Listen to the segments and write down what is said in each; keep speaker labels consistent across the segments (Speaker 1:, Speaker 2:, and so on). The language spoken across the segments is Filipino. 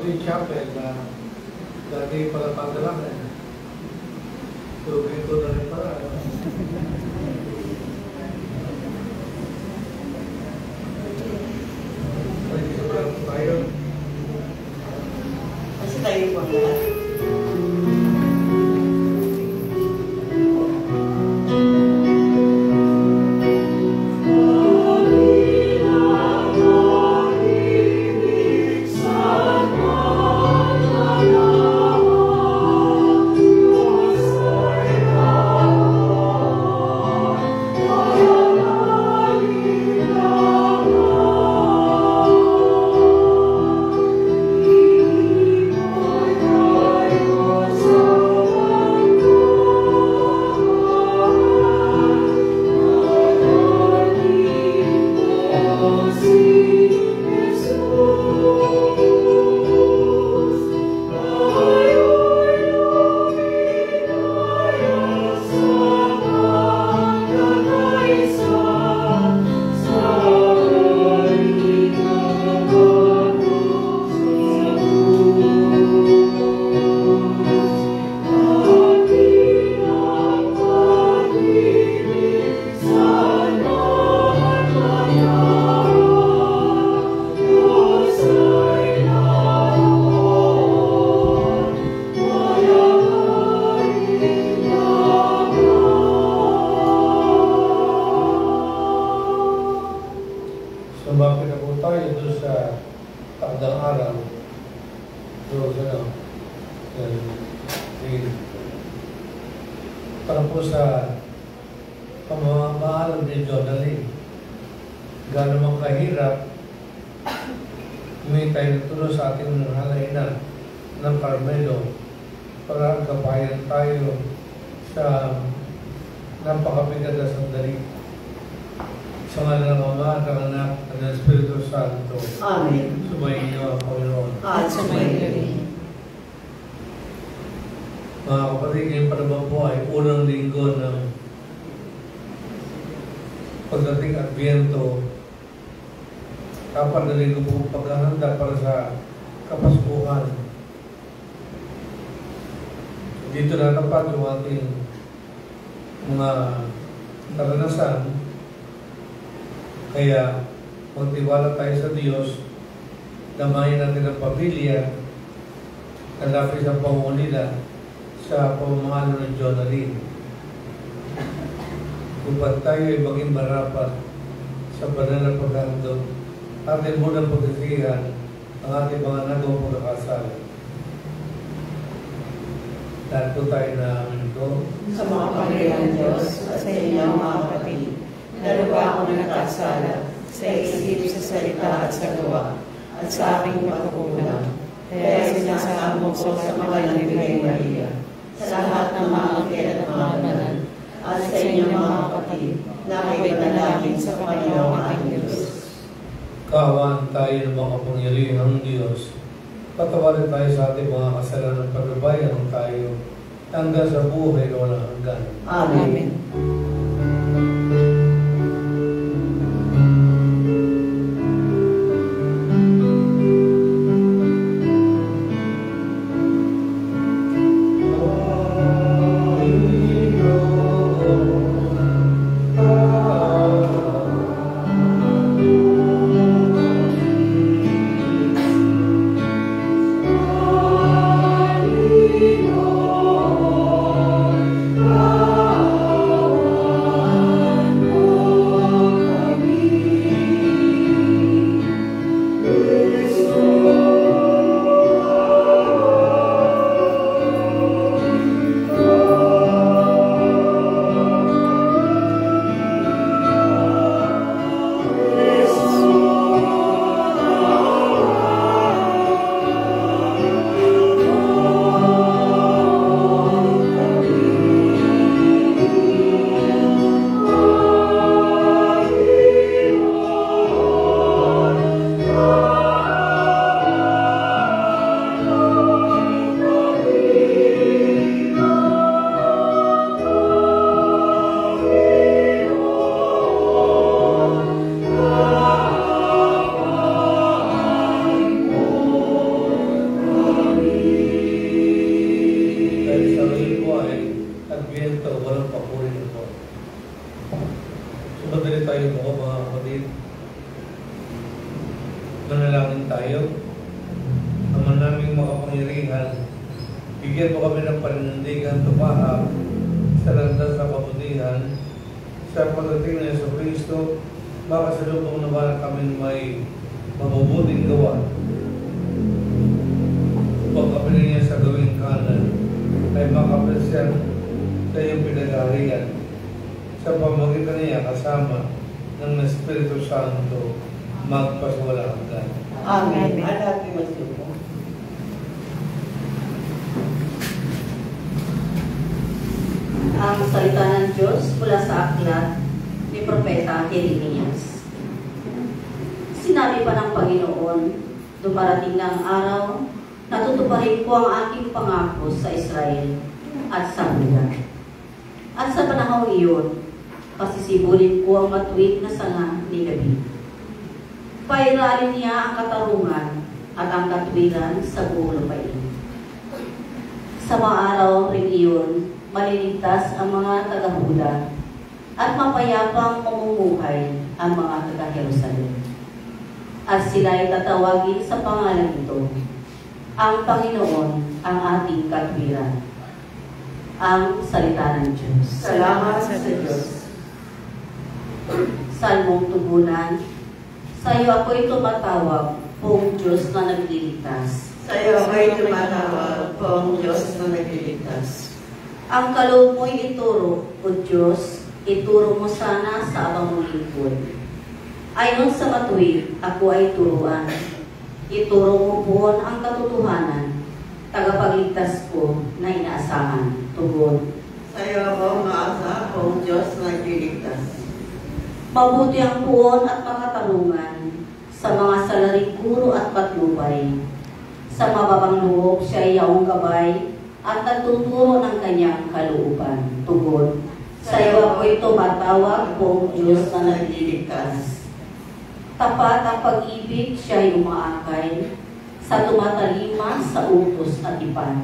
Speaker 1: yung chapel na lagi pala pagdalaman. Tubig ito na rin pala. Tayo.
Speaker 2: Kasi tayo po lahat.
Speaker 1: Para po sa pamamaalam ni Jonalyn, gano'n mang kahirap, humingi tayo ng tulong sa ating nanghalaina ng Carmelo para kabayan tayo sa napakabigat na sandali. Sa ngalan ng Ama, ng Anak, at ng Espiritu Santo.
Speaker 2: Amen.
Speaker 1: Sumayin niyo ang Panginoon.
Speaker 2: At sumayin rin.
Speaker 1: Mga kapatid, ngayon pa naman po ay unang linggo ng pagdating Adviento. Kapag na linggo po paghahanda para sa Kapaskuhan. Dito na tapat yung ating mga karanasan. Kaya magtiwala tayo sa Diyos, damayin natin ang pamilya, kalapit sa pangungulila sa pamamahalo ng Jonalyn. Upang tayo ay maging marapat sa banal na paghandog, atin munang pagkasihan ang ating mga nagawang pagkakasala. Dahil po tayo na amin ko
Speaker 2: Sa mga Panginoon Diyos at sa inyong mga kapatid, dalawa ako na nakasala sa isip, sa salita at sa gawa, at sa aking pagkukulang. Kaya sinasama mo ko sa mga nabigay Maria, sa lahat ng mga angkil at mga banal, at sa inyong mga kapatid, na ako'y dalangin sa Panginoong aking Diyos.
Speaker 1: Kaawaan tayo ng mga kapangyarihang Diyos. Patawarin tayo sa ating mga kasalanan, pagbabayan tayo hanggang sa buhay na walang hanggan.
Speaker 2: Amen.
Speaker 3: Oh
Speaker 1: kapangyarihan. Bigyan mo kami ng panindigan tumahak sa landas sa kabutihan. Sa pagdating ng Yesu Kristo, makasalubong naman kami may mabubuting gawa. Upang kami niya sa gawing kanan ay makapresyan sa iyong pinag-aarian. Sa pamagitan niya kasama ng Espiritu Santo, magpasawala hanggan.
Speaker 2: Amen.
Speaker 3: Alapin mo siya.
Speaker 4: Ang salita ng Diyos mula sa aklat ni Propeta Jeremias. Sinabi pa ng Panginoon, dumarating na ang araw na tutuparin ko ang aking pangako sa Israel at sa Juda. At sa panahong iyon, pasisibulin ko ang matuwid na sanga ni David. Pairalin niya ang katarungan at ang katuwiran sa buong lupain. Sa mga araw rin iyon, maliligtas ang mga taga-Huda at mapayapang mamumuhay ang mga taga-Jerusalem. At sila ay tatawagin sa pangalan ito, ang Panginoon ang ating katwiran. Ang salita ng Diyos.
Speaker 3: Salamat sa Diyos.
Speaker 4: Salmong tugunan, sa iyo ako'y tumatawag, Poong Diyos na nagliligtas.
Speaker 3: Sa iyo ako'y tumatawag, Poong Diyos na nagliligtas.
Speaker 4: Ang kaloob mo'y ituro, O Diyos, ituro mo sana sa abang mong lingkod. Ayon sa matuwid, ako ay turuan. Ituro mo po ang katotohanan, tagapagligtas ko na inaasahan. Tugon.
Speaker 3: Sa iyo ako maasa, Poong Diyos na nagliligtas.
Speaker 4: Mabuti ang puon at makatarungan sa mga salaring guro at patnubay. Sa mababang loob siya ay yaong gabay at nagtuturo ng kanyang kalooban. Tugon. Sa iyo ako'y tumatawag, Poong Diyos na nagliligtas. Tapat ang pag-ibig, siya ay umaakay sa tumatalima sa utos at ipan.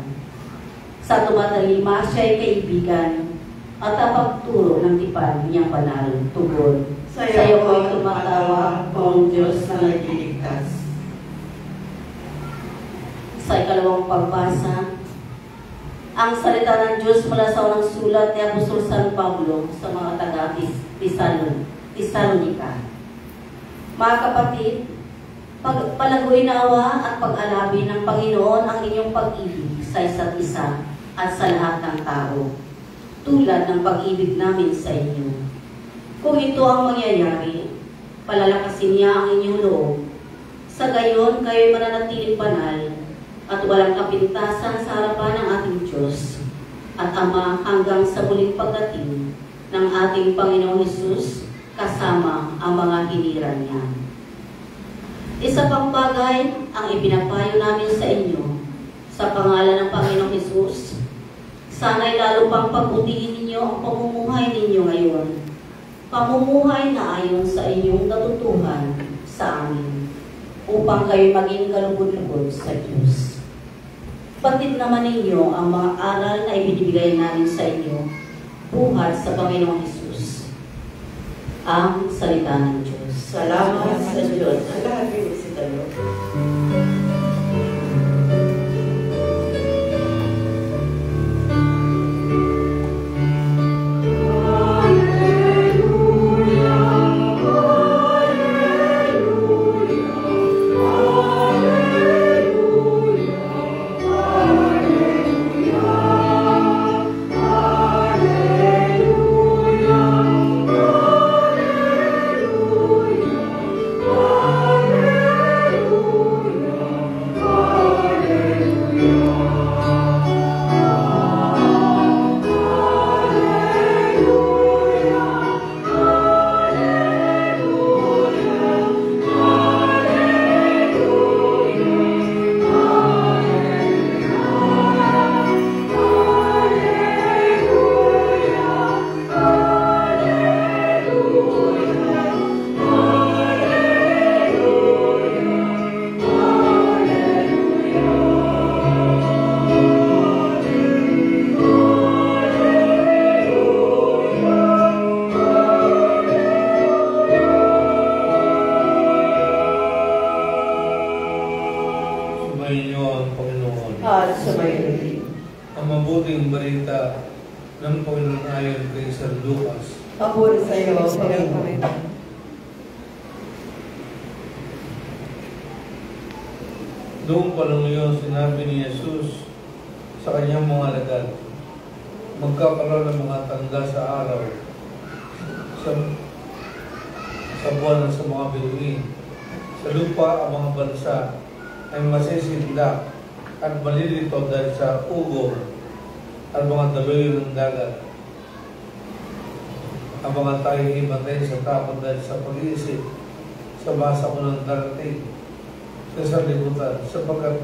Speaker 4: Sa tumatalima, siya ay kaibigan at ang pagturo ng tipan niyang banal. Tugon.
Speaker 3: Sa iyo ako'y tumatawag, Poong Diyos na nagliligtas.
Speaker 4: Sa ikalawang pagbasa, ang salita ng Diyos mula sa unang sulat ni Apostol San Pablo sa mga taga-Tesalonica. Mga kapatid, palaguin nawa at pag-alabi ng Panginoon ang inyong pag-ibig sa isa't isa at sa lahat ng tao, tulad ng pag-ibig namin sa inyo. Kung ito ang mangyayari, palalakasin niya ang inyong loob. Sa gayon, kayo'y mananatiling banal at walang kapintasan sa harapan ng ating Diyos at Ama hanggang sa muling pagdating ng ating Panginoong Hesus kasama ang mga hiniran niya. Isa pang bagay ang ipinapayo namin sa inyo sa pangalan ng Panginoong Hesus. Sana'y lalo pang pagbutihin ninyo ang pamumuhay ninyo ngayon. Pamumuhay na ayon sa inyong natutuhan sa amin upang kayo maging kalugod-lugod sa Diyos. Batid naman ninyo ang mga aral na ibinibigay namin sa inyo buhat sa Panginoong Hesus. Ang salita ng Diyos.
Speaker 3: Salamat sa Diyos. Alapin mo si Tayo.
Speaker 5: Hallelujah.
Speaker 1: Sumainyo ang Panginoon.
Speaker 3: At sumayin din.
Speaker 1: Ang mabuting balita ng Panginoon ayon kay San Lucas.
Speaker 3: Papuri sa iyo, Panginoon.
Speaker 1: Doon pa lang yun, sinabi ni Jesus sa kanyang mga alagad, magkakaroon ng mga tanda sa araw, sa buwan at sa mga bituin. Sa lupa ang mga bansa ay masisindak at malilito dahil sa ugong at mga daluyo ng dagat. Ang mga tayo himatay sa takot dahil sa pag-iisip sa basa ko ng darating sa libutan, sapagkat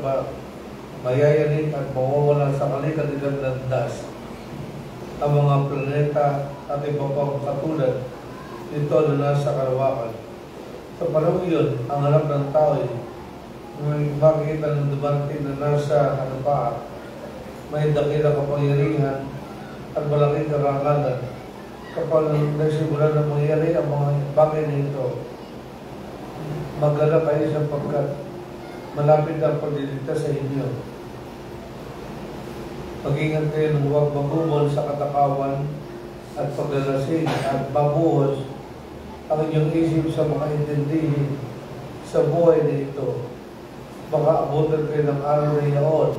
Speaker 1: mayayanig at mawawala sa kanilang landas ang mga planeta at iba pang katulad nito na nasa kalawakan. Sa panahon yun, ang hanap ng tao ay may makikita ng dumating na nasa kalapaan, may dakilang kapangyarihan at malaking karangalan. Kapag nagsimula na mangyari ang mga bagay nito, magala kayo sapagkat malapit ang pagliligtas sa inyo. Mag-ingat kayo ng huwag magumol sa katakawan at paglalasing at babuhos ang inyong isip sa mga intindihin sa buhay na ito. Baka abutan kayo ng araw na iyon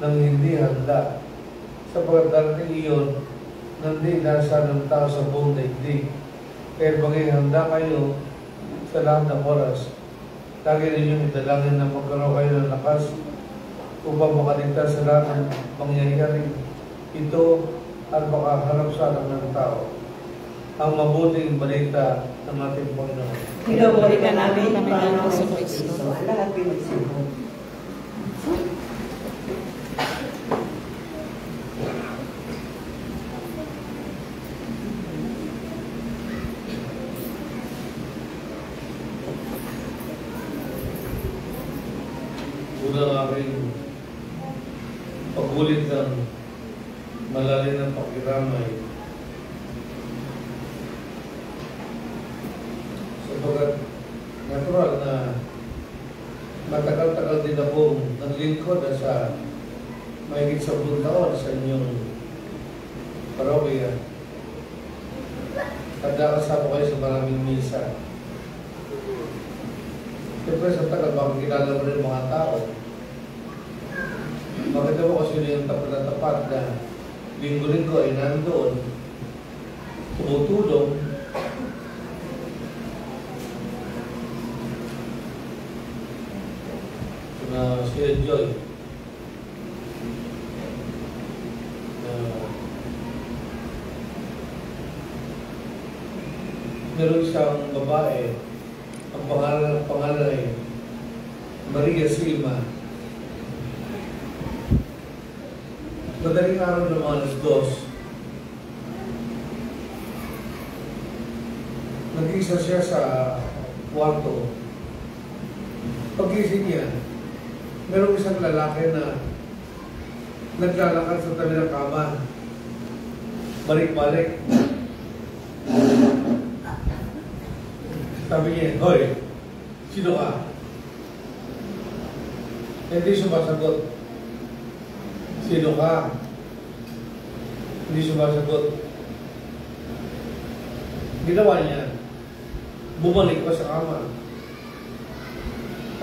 Speaker 1: nang hindi handa. Sapagkat darating iyon nang di nasa ng tao sa buong daigdig. Kaya maging handa kayo sa lahat ng oras. Lagi ninyong idalangin na magkaroon kayo ng lakas upang makaligtas sa lahat ng mangyayari ito at makaharap sana ng tao. Ang mabuting balita ng ating Panginoon.
Speaker 3: Pinabalik ka namin,
Speaker 2: Panginoon
Speaker 3: Panginoon
Speaker 2: sa
Speaker 3: Kristo.
Speaker 2: Kristo.
Speaker 3: Lahat pinagsipo.
Speaker 1: Unang aking pag-ulit ng malalim ng pakiramay. Sapagkat natural na matagal-tagal din akong naglingkod sa mahigit 10 taon sa inyong parokya. At nakasama kayo sa maraming misa. Siyempre sa tagal, makikilala mo rin mga tao. Makita mo kasi yung tapat na tapat na linggo-linggo ay nandoon, tumutulong, na si Joy. Meron siyang babae, ang pangalan ay Maria Silva. Madaling araw ng mga alas 2, nag-isa siya sa kwarto. Pag-gising niya, merong isang lalaki na naglalakad sa tabi ng kama. Balik-balik. Sabi niya, "Hoy, sino ka?" Hindi sumasagot. "Sino ka?" Hindi sumasagot. Ginawa niya, bumalik pa sa kama.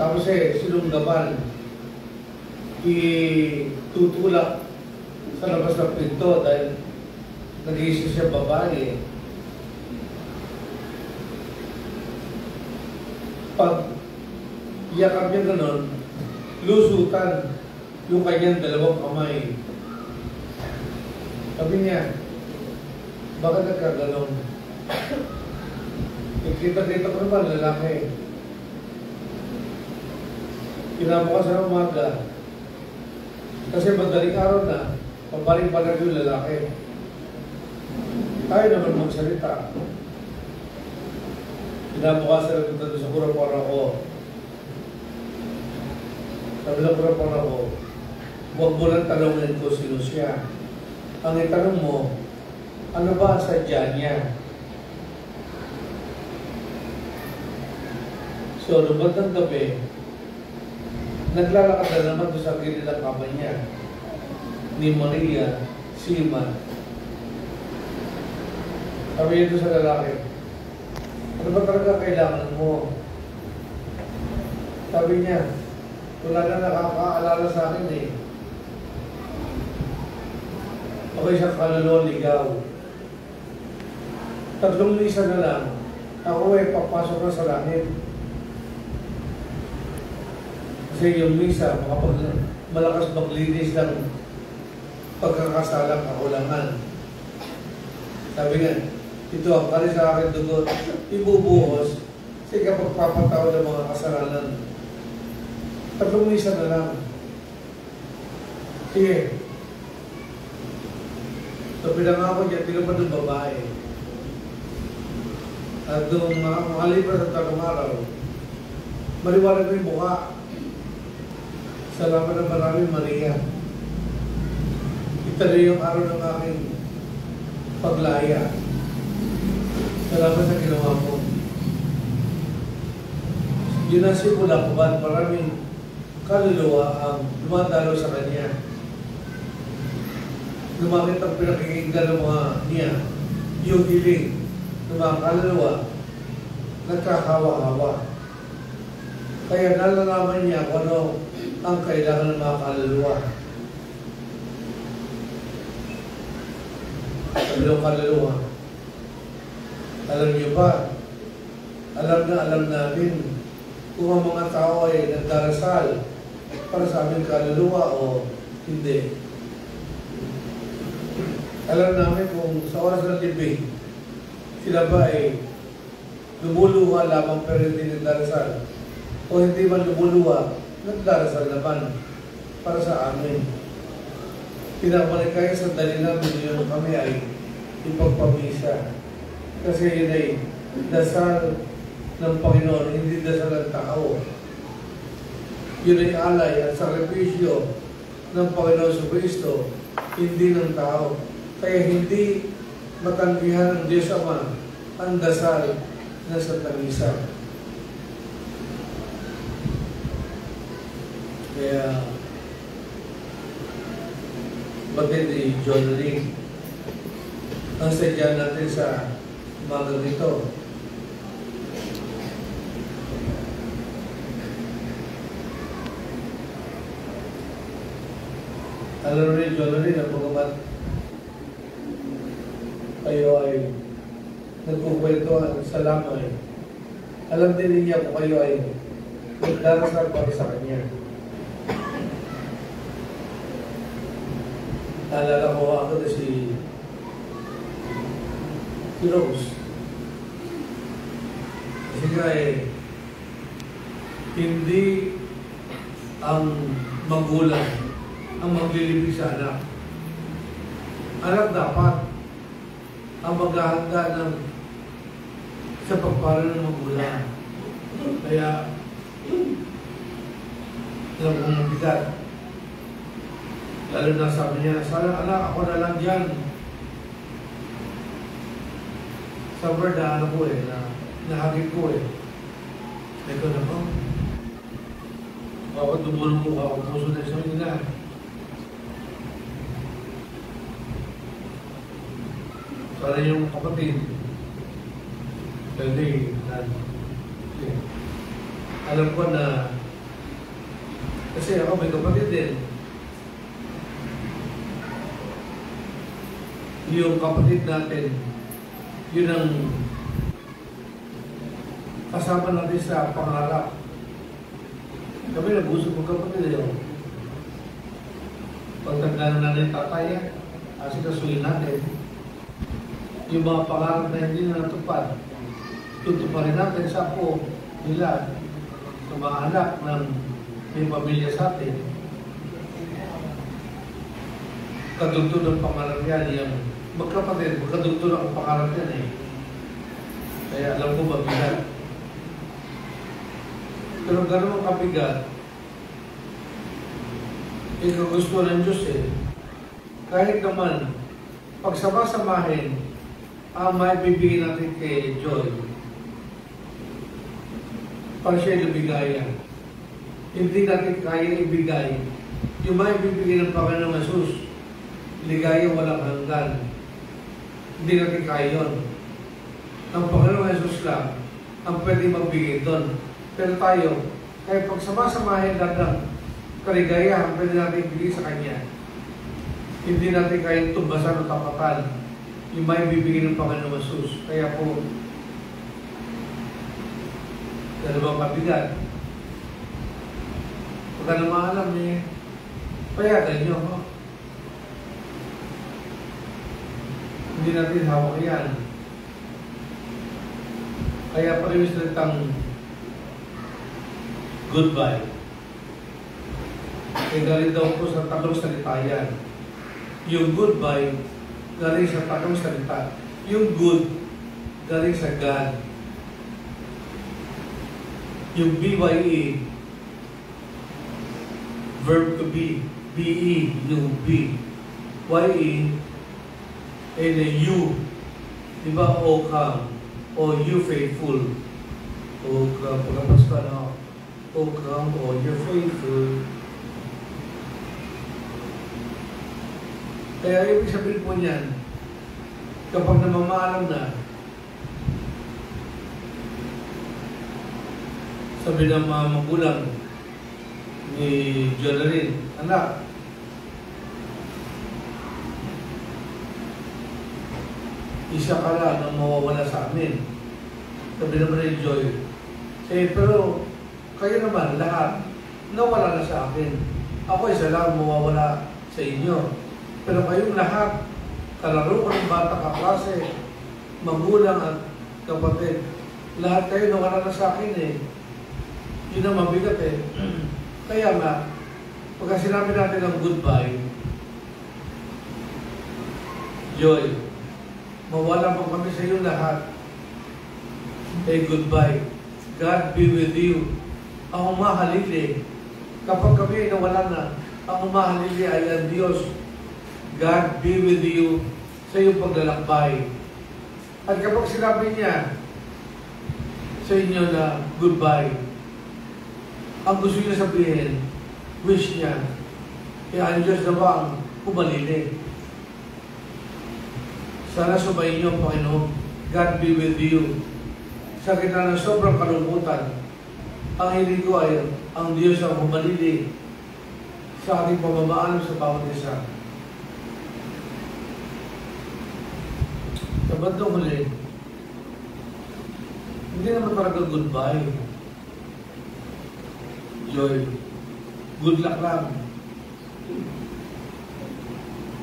Speaker 1: Tapos sinunggaban, itutulak sa labas ng pinto dahil nag-iisa siya babae. Pag iyakap niya ganon, lusutan yung kanyang dalawang kamay. Sabi niya, "Bakit nagkaganon?" Ikita-kita ko naman, lalaki. Kinabukas sa umaga, kasi madaling araw na, pabalik-balik yung lalaki. Tayo naman magsalita. Kinabukasan na sa kurapara ko. Sabi ng kurapara ko, huwag mo lang tanongin ko sino siya. Ang itanong mo, ano ba sa sadya niya? So, lumad ng gabi, Naglalakad na naman doon sa gilid ng kama niya ni Maria Sima. Sabi niya doon sa lalaki, ano ba talaga kailangan mo? Sabi niya, wala na nakakaalala sa akin eh. Okay siya kaluluwa, ligaw. 3 misa na lang, ako ay papasok na sa langit. Kasi yung misa, malakas maglinis ng pagkakasalang kakulangan. Sabi nga, ito ang kari sa akin dugot, ibubuhos sa kapagpapatawad ng mga kasalanan. 3 misa na lang. Sige. So pinangako dyan, pinapad ng babae. At nung makalipas at 3 araw, maliwanag ko yung mukha. Salamat na maraming Maria. Ito na yung araw ng aking paglaya. Salamat sa ginawa mo. Yun ang simula ko ba maraming kaluluwa ang dumadalo sa kanya. Lumakit ang pinakikinggan ng mga niya, yung hiling ng mga kaluluwa, nagkakawa-hawa. Kaya nalalaman niya kung ano ang kailangan ng mga kaluluwa. Sabi ng kaluluwa, alam niyo ba, alam natin kung ang mga tao ay nagdarasal para sa aming kaluluwa o hindi. Alam namin kung sa oras ng libing, sila ba ay lumuluha lamang pero hindi nagdarasal o hindi man lumuluha, nagdarasal naman para sa amin. Pinabalik kayo sa dali namin yung kami ay ipagpamisa. Kasi yun ay dasal ng Panginoon, hindi dasal ng tao. Yun ay alay at sakripisyo ng Panginoon sa Kristo, hindi ng tao. Kaya hindi matanggihan ng Diyos Ama ang dasal na Santa Misa. Kaya maganda John Lee, ang sadya natin sa umaga nito. Alam rin John Lee na pagamat kayo ay nagkukwentuhan sa lamay, alam din niya kung kayo ay nagdarasal para sa Kanya. Naalala ko ako na si Rose. Kasi nga eh, hindi ang magulang ang maglilibig sa anak. Anak dapat ang maghahanda ng sa pagpala ng magulang. Kaya alam kong mabigat. Lalo na sabi niya, sana anak, ako na lang dyan. Sa verdad ko eh, nahagit ko eh. Ito na po. Ako dumulong ko ako puso na sa nila. Sana yung kapatid, pwede, alam ko na, kasi ako may kapatid din. Yung kapatid natin, yun ang kasama natin sa pangarap. Kami nag-usap ng kapatid yun. Pagtanda na natin tatay, asikasuhin natin. Yung mga pangarap na hindi na natupad, tutuparin natin sa po nila, sa mga anak ng may pamilya sa atin. Kadugtong ng pangarap yan, yung magkapatid, kadugtong ng pangarap yan eh. Kaya alam ko mabigat. Pero gano'n ang kabigat, ikaw gusto ng Diyos eh. Kahit naman, pagsama-samahin, ang maibibigay natin kay Joy para siya lumigaya. Hindi natin kaya ibigay yung mga ibibigay ng Panginoong Jesus. Ligaya walang hanggan. Hindi natin kaya yun. Ang Panginoong Jesus lang ang pwede magbigay doon. Pero tayo, kaya pag samasamahin lahat ng kaligayahan, pwede natin ibigay sa Kanya. Hindi natin kaya tumbasan o tapatan yung may bibigay ng Panginoong Jesus. Kaya po, dalawang kabigat. Pagka naman alam payagan nyo. Hindi natin hawak yan. Kaya pa rin yung salitang goodbye. Kaya galing daw po sa tatlong salita yan. Yung goodbye, galing sa tatlong salita. Yung good, galing sa God. Yung BYE, verb to be. BE, yung be. YE, and you. Diba, O come. O you faithful. O come. Pagkapas ka na. O come, O you're faithful. Kaya ibig sabihin po niyan, kapag namamaalam na, sabi ng mga magulang ni Jonalyn, anak, isa ka lang na mawawala sa amin. Sabi naman ni Joy, pero kayo naman, lahat, nawala na sa akin. Ako isa lang mawawala sa inyo. Pero kayong lahat, kalaro ko ng bata, kaklase, magulang at kapatid, lahat kayo nawala na sa akin eh. Yun ang mabigat eh. Kaya nga, pagka sinabi natin ng goodbye, Joy, mawala pa kami sa iyo lahat. Eh, goodbye. God be with you. Ang umahalili, kapag kami ay nawala na, ang umahalili ay ang Diyos. God be with you sa iyong paglalakbay. At kapag sinabi niya sa inyo na goodbye, ang gusto niya sabihin, wish niya, kaya ang Diyos na ba ang umalili? Sana subayin niyo, Panginoon. God be with you. Sa gitna ng sobrang kalungkutan, ang hiling ko ay ang Diyos ang humalili sa ating pamamaalam sa bawat isa. Sa bandang huli, hindi naman talaga goodbye. Joy, good luck lang.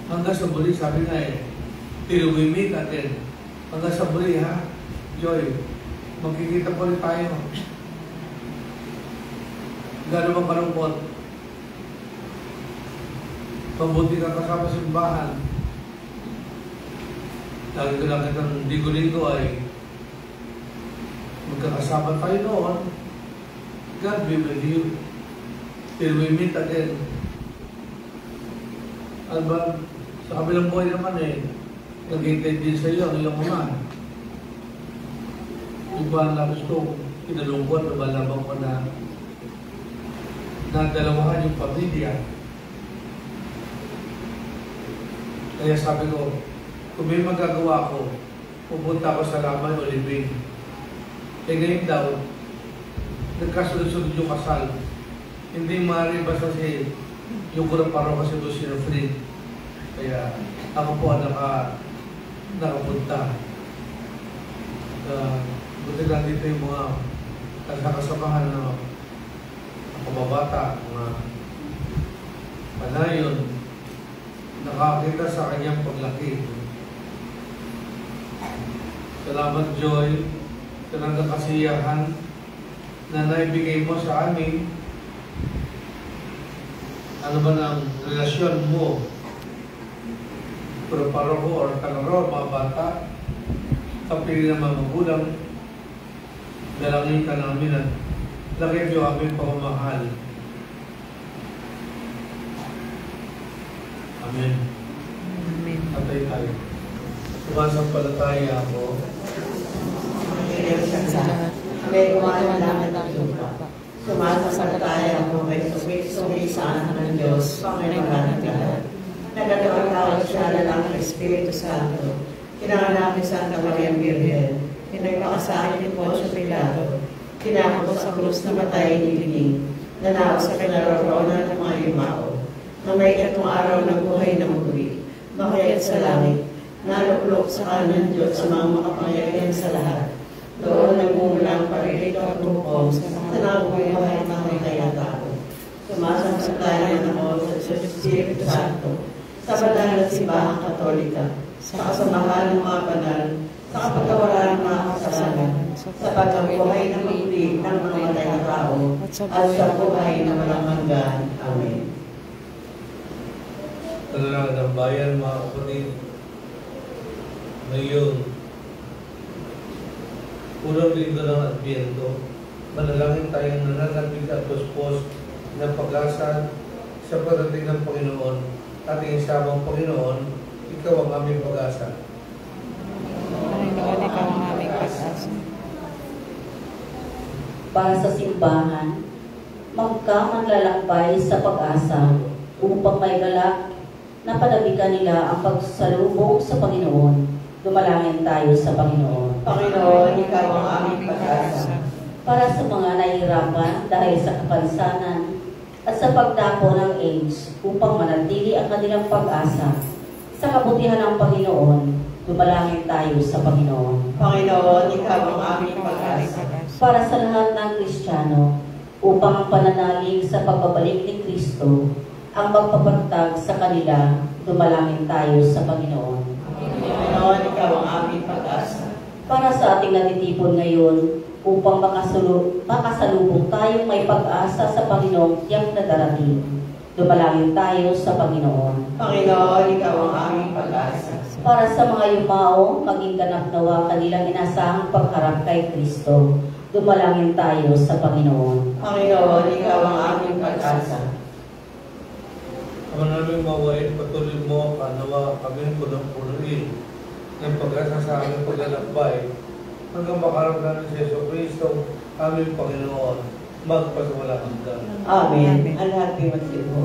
Speaker 1: Hanggang sa muli, sabi nga till we meet again. Hanggang sa muli, ha? Joy, magkikita po rin tayo. Gano'n bang kalungkot? Mabuti ka kasama sa simbahan. Lagi ko lang kitang linggo-linggo ay magkakasama tayo noon. God be with you till we meet again. Alba, sa kabilang buhay naman nag-intend din sa iyo ang iyong mga. Iba na gusto, kinalungkot na balabang ko na dalawahan yung pamilya. Kaya sabi ko, kung may magagawa ko, pupunta ako sa Laman o Libing. Ngayon daw, nagkasunod-sunod yung kasal. Hindi maaaring basta yung kurang paro kasi doon sinufrin. Kaya ako po nakapunta. Buti lang dito yung mga kasamahan na kababata, mga panayon, nakakita sa kanyang paglaki. Salamat, Joy, sa nagkakasiyahan na naibigay mo sa amin. Ano ba ng relasyon mo? Pero paroho or kalaro, mga bata, kapili ng mga magulang, dalangin ka namin at lagay niyo aming pagmamahal. Amen.
Speaker 2: Amen.
Speaker 1: Atay tayo. Sumasampalataya ako
Speaker 2: Sa lahat. May gawa ng langit at lupa.
Speaker 3: Sumasampalataya ako kay Kristo anak ng Diyos, Panginoon ng lahat. Nagkatawag siya lalaki ng Espiritu Santo. Kinanganak ni Santa Maria Virgen. Pinagpakasahan ni Poncio Pilato. Kinako sa krus na matay iniliging. Nanako sa kinaroroonan ng mga yumao. Na may ikatong araw ng buhay na muli. Makayat sa langit. Naluklok sa kanan ng Diyos sa mga makapangyarihan sa lahat. Doon nagmumulang paririto at rupong sa nabubuhay ng mga kayatao. Sumasampalataya ako sa Espiritu Santo, sa banal na simbahang Katolika, sa kasamahan ng mga banal, sa kapatawaran ng mga kasalanan, sa pagkabuhay ng muli ng mga kayatao, at sa buhay na walang hanggan. Amen.
Speaker 1: Panalangin ng bayan, mga kapatid, ngayon, unang linggo ng Adbyento, manalangin tayong nananabig at puspos ng pag-asa sa pagdating ng Panginoon. Ating sabang Panginoon, ikaw ang aming pag-asa.
Speaker 2: Panginoon, ikaw ang aming pag-asa.
Speaker 4: Para sa simbahan, magkamanlalakbay sa pag-asa upang may galak na panabigan nila ang pagsalubong sa Panginoon. Dumalangin tayo sa Panginoon.
Speaker 3: Panginoon, ikaw ang aming pag-asa.
Speaker 4: Para sa mga nahihirapan dahil sa kapansanan at sa pagdako ng AIDS upang manatili ang kanilang pag-asa sa kabutihan ng Panginoon, dumalangin tayo sa Panginoon.
Speaker 3: Panginoon, ikaw ang aming pag-asa.
Speaker 4: Para sa lahat ng Kristiyano, upang ang pananalig sa pagbabalik ni Kristo ang magpapagtag sa kanila, dumalangin tayo sa Panginoon.
Speaker 3: Panginoon, ikaw ang aming pag-asa.
Speaker 4: Para sa ating natitipon ngayon, upang makasalubong tayong may pag-asa sa Panginoong tiyak na darating, dumalangin tayo sa Panginoon.
Speaker 3: Panginoon, ikaw ang aming pag-asa.
Speaker 4: Para sa mga yumao, maging ganap nawa kanilang inasahang pagharap kay Kristo, dumalangin tayo sa Panginoon.
Speaker 3: Panginoon, ikaw ang aming pag-asa.
Speaker 1: Ang naming mawain, patuloy mo, kanawa kami punong-punuin ng pag-asa sa aming paglalakbay hanggang makarap namin si Yeso Cristo, aming Panginoon, magpasawalang hanggan.
Speaker 3: Amen. Ang lahat ay magsibo.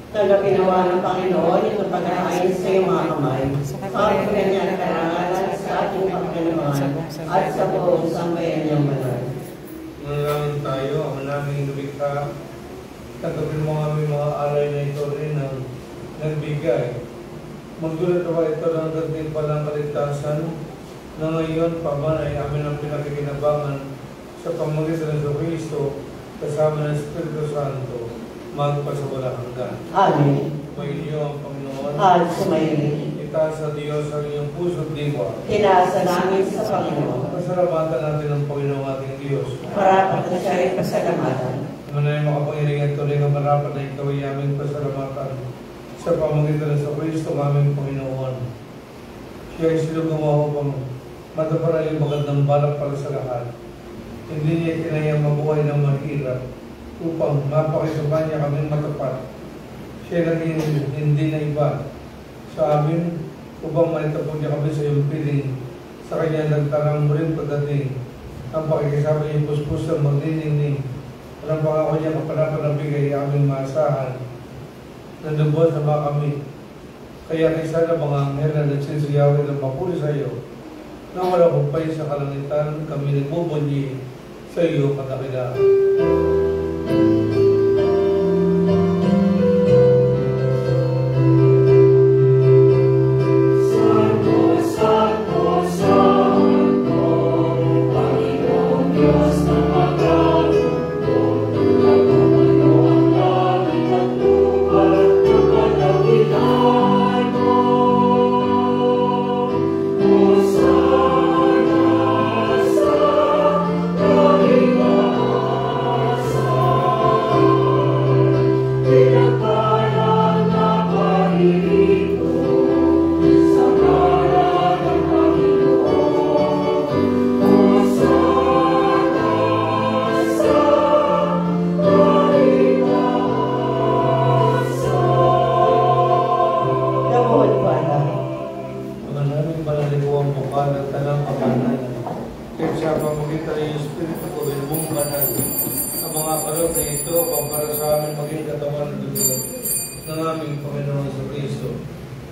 Speaker 3: Nagapinawa ng Panginoon itong pagkakain sa iyong mga kamay. Ang kanyang karangalan sa ating pagkanaman at sa buong sambayan niyang banal.
Speaker 1: Manalangin tayo, ang naming lumikha, tanggapin mo aming mga alay na ito rin ang nagbigay. Magdulot nawa ito ng dating palang kaligtasan na ngayon pa man ay amin ang pinakikinabangan sa pamagitan ng Kristo kasama ng Espiritu Santo magpasawalang hanggan.
Speaker 3: Amen.
Speaker 1: May iyo ang Panginoon.
Speaker 3: At sumayin.
Speaker 1: itaas sa Diyos ang iyong puso't diwa.
Speaker 3: Tinaasa namin sa Panginoon.
Speaker 1: Pasalamatan natin ang Panginoong ating Diyos.
Speaker 3: Marapat na siya ay pasalamatan.
Speaker 1: Manay makapangyarihan tuloy ng marapat na ikaw ay aming pasalamatan sa pamagitan sa Kristo aming Panginoon. Siya ay sinugumawa upang mataparan yung magandang balak para sa lahat. Hindi niya kinayang mabuhay ng mahirap upang mapakisukan niya kaming matapat. Siya naging hindi na iba sa amin upang maitapon niya kami sa iyong piling. Sa kanya nagtarang mo rin pagdating ang pakikisama niya puspos ng magniningning. Ang pangako niya kapanapanabigay aming maasahan na lubos na mga kami. Kaya kaysa na mga anghel na nagsisiyawin ng mapuri sa iyo, na wala kumpay sa kalangitan, kami nagbubunyi sa iyo kadakilaan.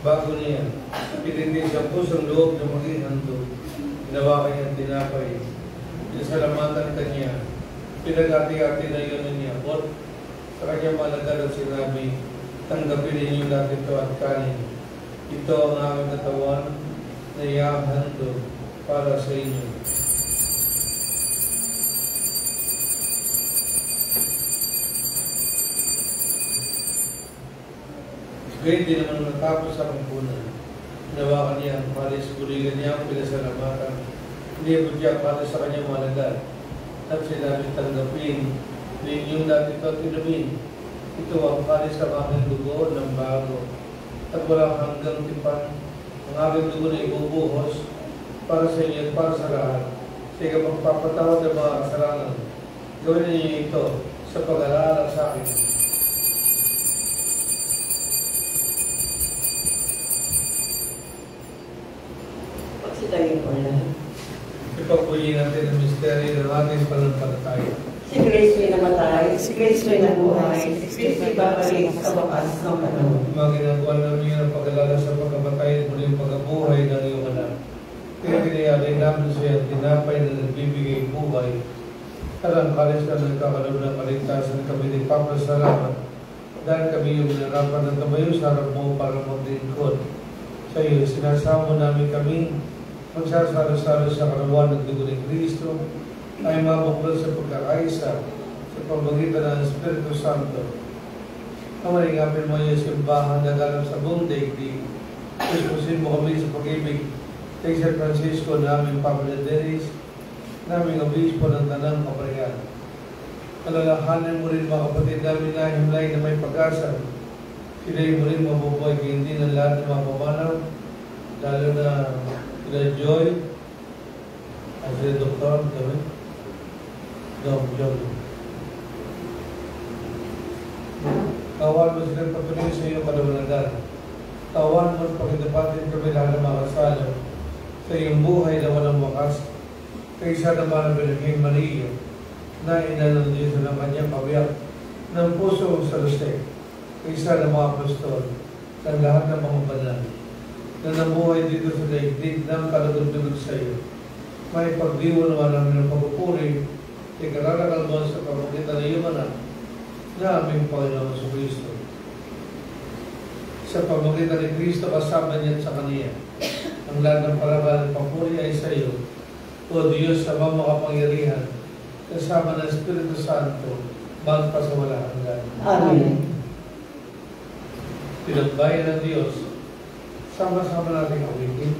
Speaker 1: Bago niya, pinindi sa pusong loob na maging handog, ginawa kanyang tinapay, nasalamatan kanya, pinag-ati-ati na yun niya, at sa kanyang malagal at sinabi, tanggapin ninyo natin ito at kanin. Ito ang aming katawan na iyang handog para sa inyo. Gayun din naman natapos ang kumpunan. Nawakan niya ang palis, buligan niya ang pinasalamatan. Hindi po siya palis sa kanyang malagal. At sinabi tanggapin, ninyong dati ito tinumin. Ito ang palis sa aking dugo ng bago. At walang hanggang tipan. Ang aking dugo na ibubuhos para sa inyo at para sa lahat. Sige magpapatawad ng mga kasalanan. Gawin niyo ito sa pag-alala sa akin. Ipagpuyin natin ang misteri ng ating pananampalataya.
Speaker 3: Si Kristo'y namatay, si Kristo'y nabuhay, si Kristo'y babalik sa wakas ng panahon.
Speaker 1: Mga ginagawa namin yun ang pag-alala sa pagkamatay at muling pagkabuhay ng iyong anak. Kaya kinayalay namin siya ang tinapay na nagbibigay buhay. At ang kalis na nagkakalob ng kaligtasan kami ni Papa salamat. Dahil kami yung minarapan ng tabayo sa harap mo para maglingkod. Sa iyo, sinasamo namin kami magsasalo-salo sa karawan ng dugo ni Kristo ay mabuklod sa pagkakaisa sa pamagitan ng Espiritu Santo. Kamalingapin mo yung simbahan na galang sa buong daigdig. Puspusin mo kami sa pag-ibig kay San Francisco na aming Papa Denis, naming obispo ng Tanang Kaparian. Alalahanin mo rin mga kapatid namin na himlay na may pag-asa. Sila'y mo rin mabubuhay kaya hindi ng lahat na mapamanaw, lalo na sila Joy, at sila Doktor, John. Kawan mo silang patuloy sa iyong kalawanagan. Kawan mo at pagkitapatin kami lahat ng mga kasalo sa iyong buhay na walang wakas. Kaysa naman ang Birheng Maria, na ina ng Diyos ng kanyang kawiyak ng puso sa lustek. Kaysa ng mga apostol, ng lahat ng mga banal na namuhay dito sa daigdig ng kalagod-dugod sa iyo. May pagdiwa naman namin ng pagpupuri, ikararagal mo sa pamagitan ng iyong anak na aming Panginoon sa Kristo. Sa pamagitan ni Kristo kasama niya sa kaniya. Ang lahat ng paragal at papuri ay sa iyo, O Diyos na makapangyarihan, kasama ng Espiritu Santo, magpasawalang hanggan.
Speaker 3: Amen.
Speaker 1: Pinagbayan ng Diyos, Sama-sama natin awitin.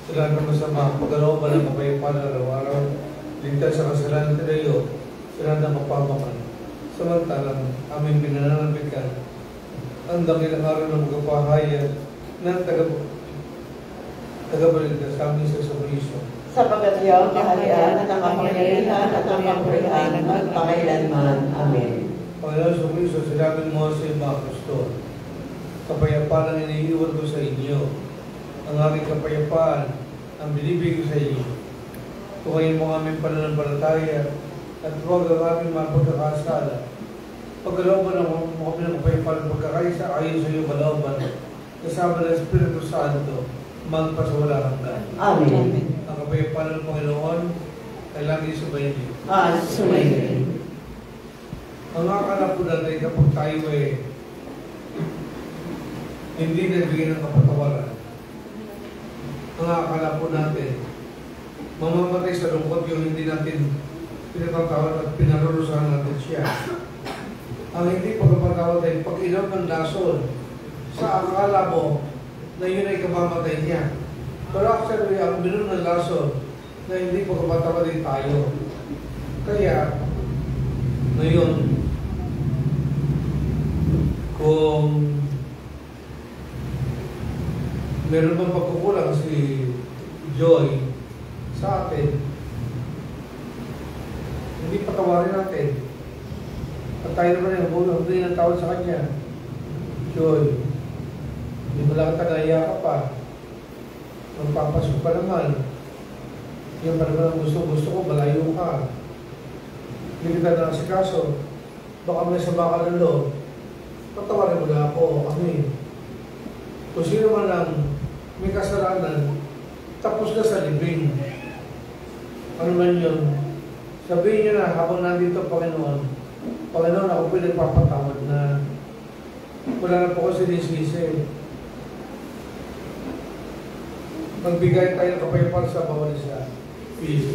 Speaker 1: Sila na masama, pagkalooban ng kapayapaan araw-araw, ligtas sa kasalanan tayo, sila na mapamakan. Samantalang aming pinananabikan, ang dakilang araw ng magpapahayag ng tagabaligtas sa amin sa Kristo.
Speaker 3: Sapagat iyaw kaharian at ang kapangyarihan at ang kapurihan magpakailanman. Amen.
Speaker 1: Panginoon sa Kristo, sinabi mo sa mga Kristo, kapayapaan ang iniiwan ko sa inyo. Ang aking kapayapaan ang binibigay ko sa inyo. Tukayin mo ang aming pananampalataya at huwag ang aming mga pagkakasala. Pagkalooban mo kami ng kapayapaan pagkakaisa ayon sa iyo kalooban kasama ng Espiritu Santo magpasawala hanggan.
Speaker 3: Amen.
Speaker 1: Ang kapayapaan ng Panginoon ay lagi sumayin niyo.
Speaker 3: Sumayin.
Speaker 1: Ang akala po natin kapag tayo hindi nagbigay ng kapatawaran, ang akala po natin, mamamatay sa lungkot yung hindi natin pinatatawad at pinarurusahan natin siya. Ang hindi pagkapatawad ay pag-ilaw ng lason sa akala mo na yun ay kamamatay niya. Pero actually, ang binuno ng lason na hindi pagkapatawad din tayo. Kaya, ngayon, kung meron bang pagkukulang si Joy sa atin, hindi patawarin natin. At tayo naman yung huling ng tawad sa kanya. Joy, hindi mo lang tagaya ka pa. Magpapasok pa naman. Yung pa naman ang gusto ko, malayo ka. Hindi kita nakasikaso. Baka may sama ka ng loob. Patawarin mo na ako, kami. Kung sino man lang may kasalanan, tapos na sa libing. Ano man yun, sabihin niyo na habang nandito, Panginoon, ako po nagpapatawad na wala na po ko sinisisi. Magbigay tayo ng kapayapaan sa bawat isa. Peace.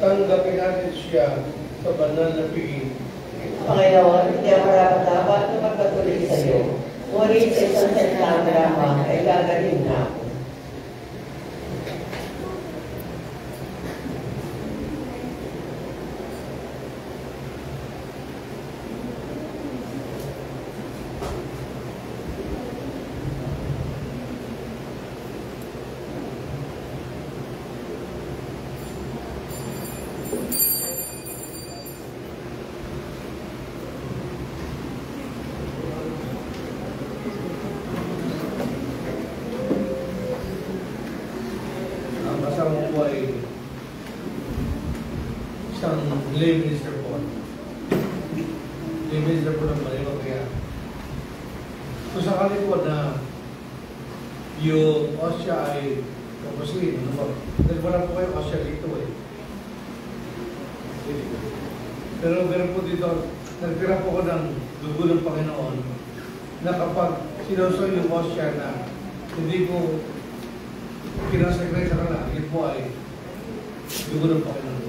Speaker 1: tanggapin natin siya sa banal na piling.
Speaker 3: Panginoon, hindi ako dapat na magpatuloy sa iyo. Ngunit sa isang salita lamang ay gagaling na ako.
Speaker 1: Kasama ko ay isang lay minister po. Lay minister po ng Manila. Kaya kung sakali po na yung osya ay kapusin, dahil wala po kayo osya dito eh. Pero meron po dito, nagtira po ko ng dugo ng Panginoon na kapag sinuso yung osya na hindi ko kinasagray sa kanila, yun po ay dugo ng Panginoon.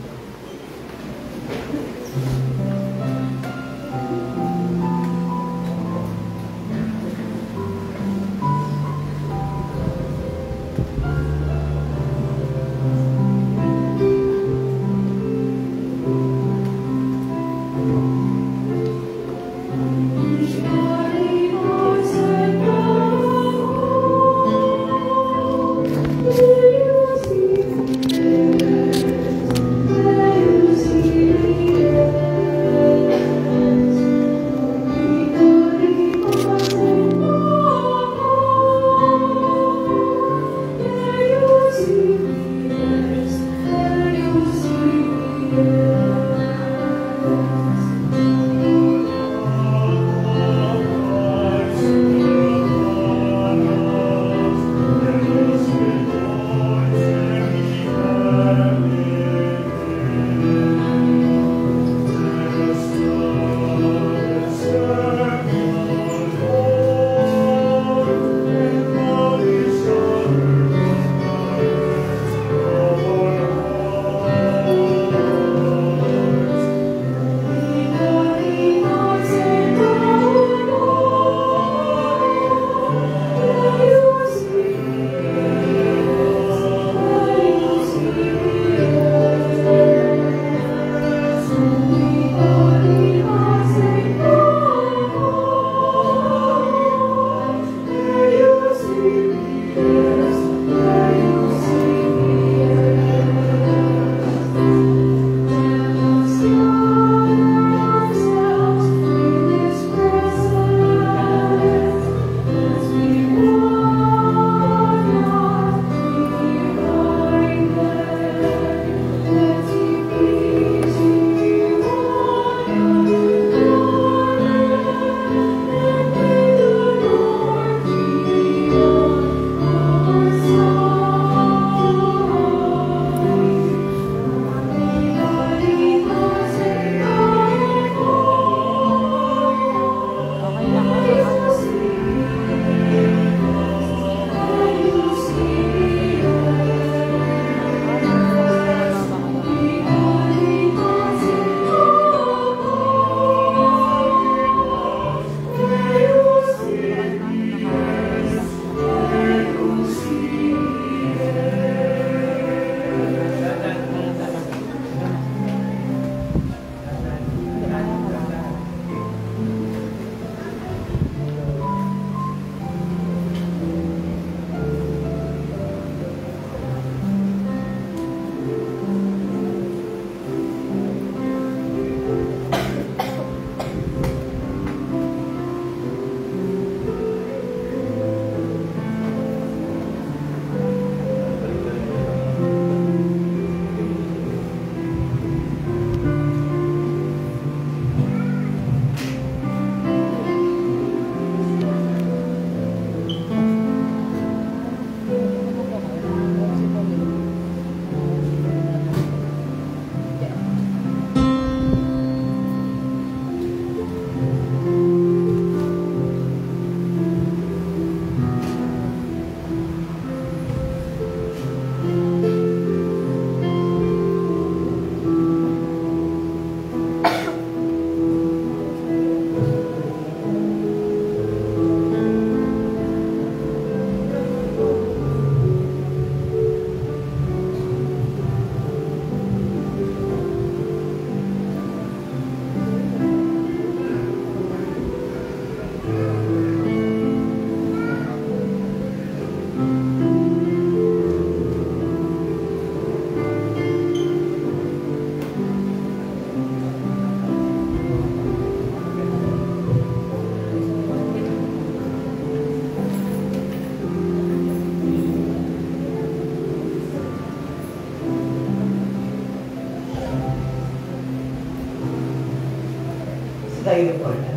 Speaker 3: Tayo po na.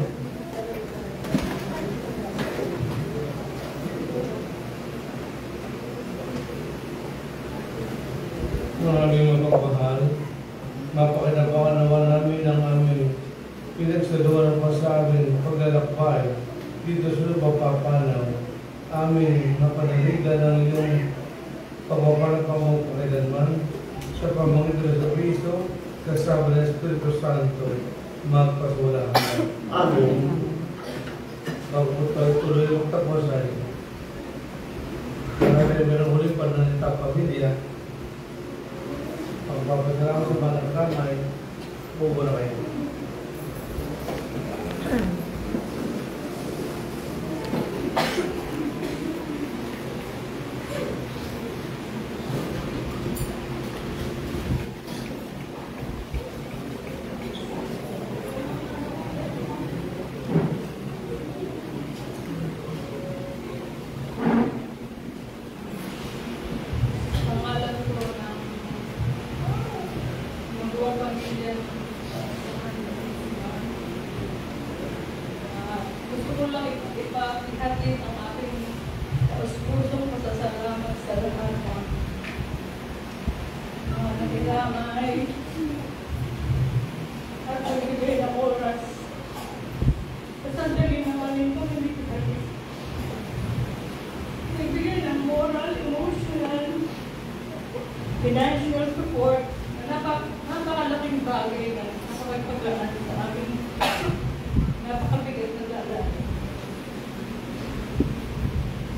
Speaker 1: Maraming mapagmahal, mapakinabangan naman namin ang aming pinagsaluhan pa sa amin paglalakbay dito sa mapapanaw. Amin napanaligan ng iyong pagpapalang mo kailanman sa pamamagitan sa Kristo kasama ng Espiritu Santo magpasula.
Speaker 3: Amen.
Speaker 1: Magputuloy ang tapos ay marami merong huling pananita pamilya. Pagpapasalamat sa mga kamay, bubo na kayo.
Speaker 5: Pangalan ko ng mga pamilya. Gusto ko lang ipahatid ang aking pusong pasasalamat sa lahat ng mga nakilamay at nagbibigay ng oras. Sa sandali naman ito, nagbibigay ng moral, emotional, financial support na napakalaking bagay na nakapagpaglaan sa aking napakabigat na dala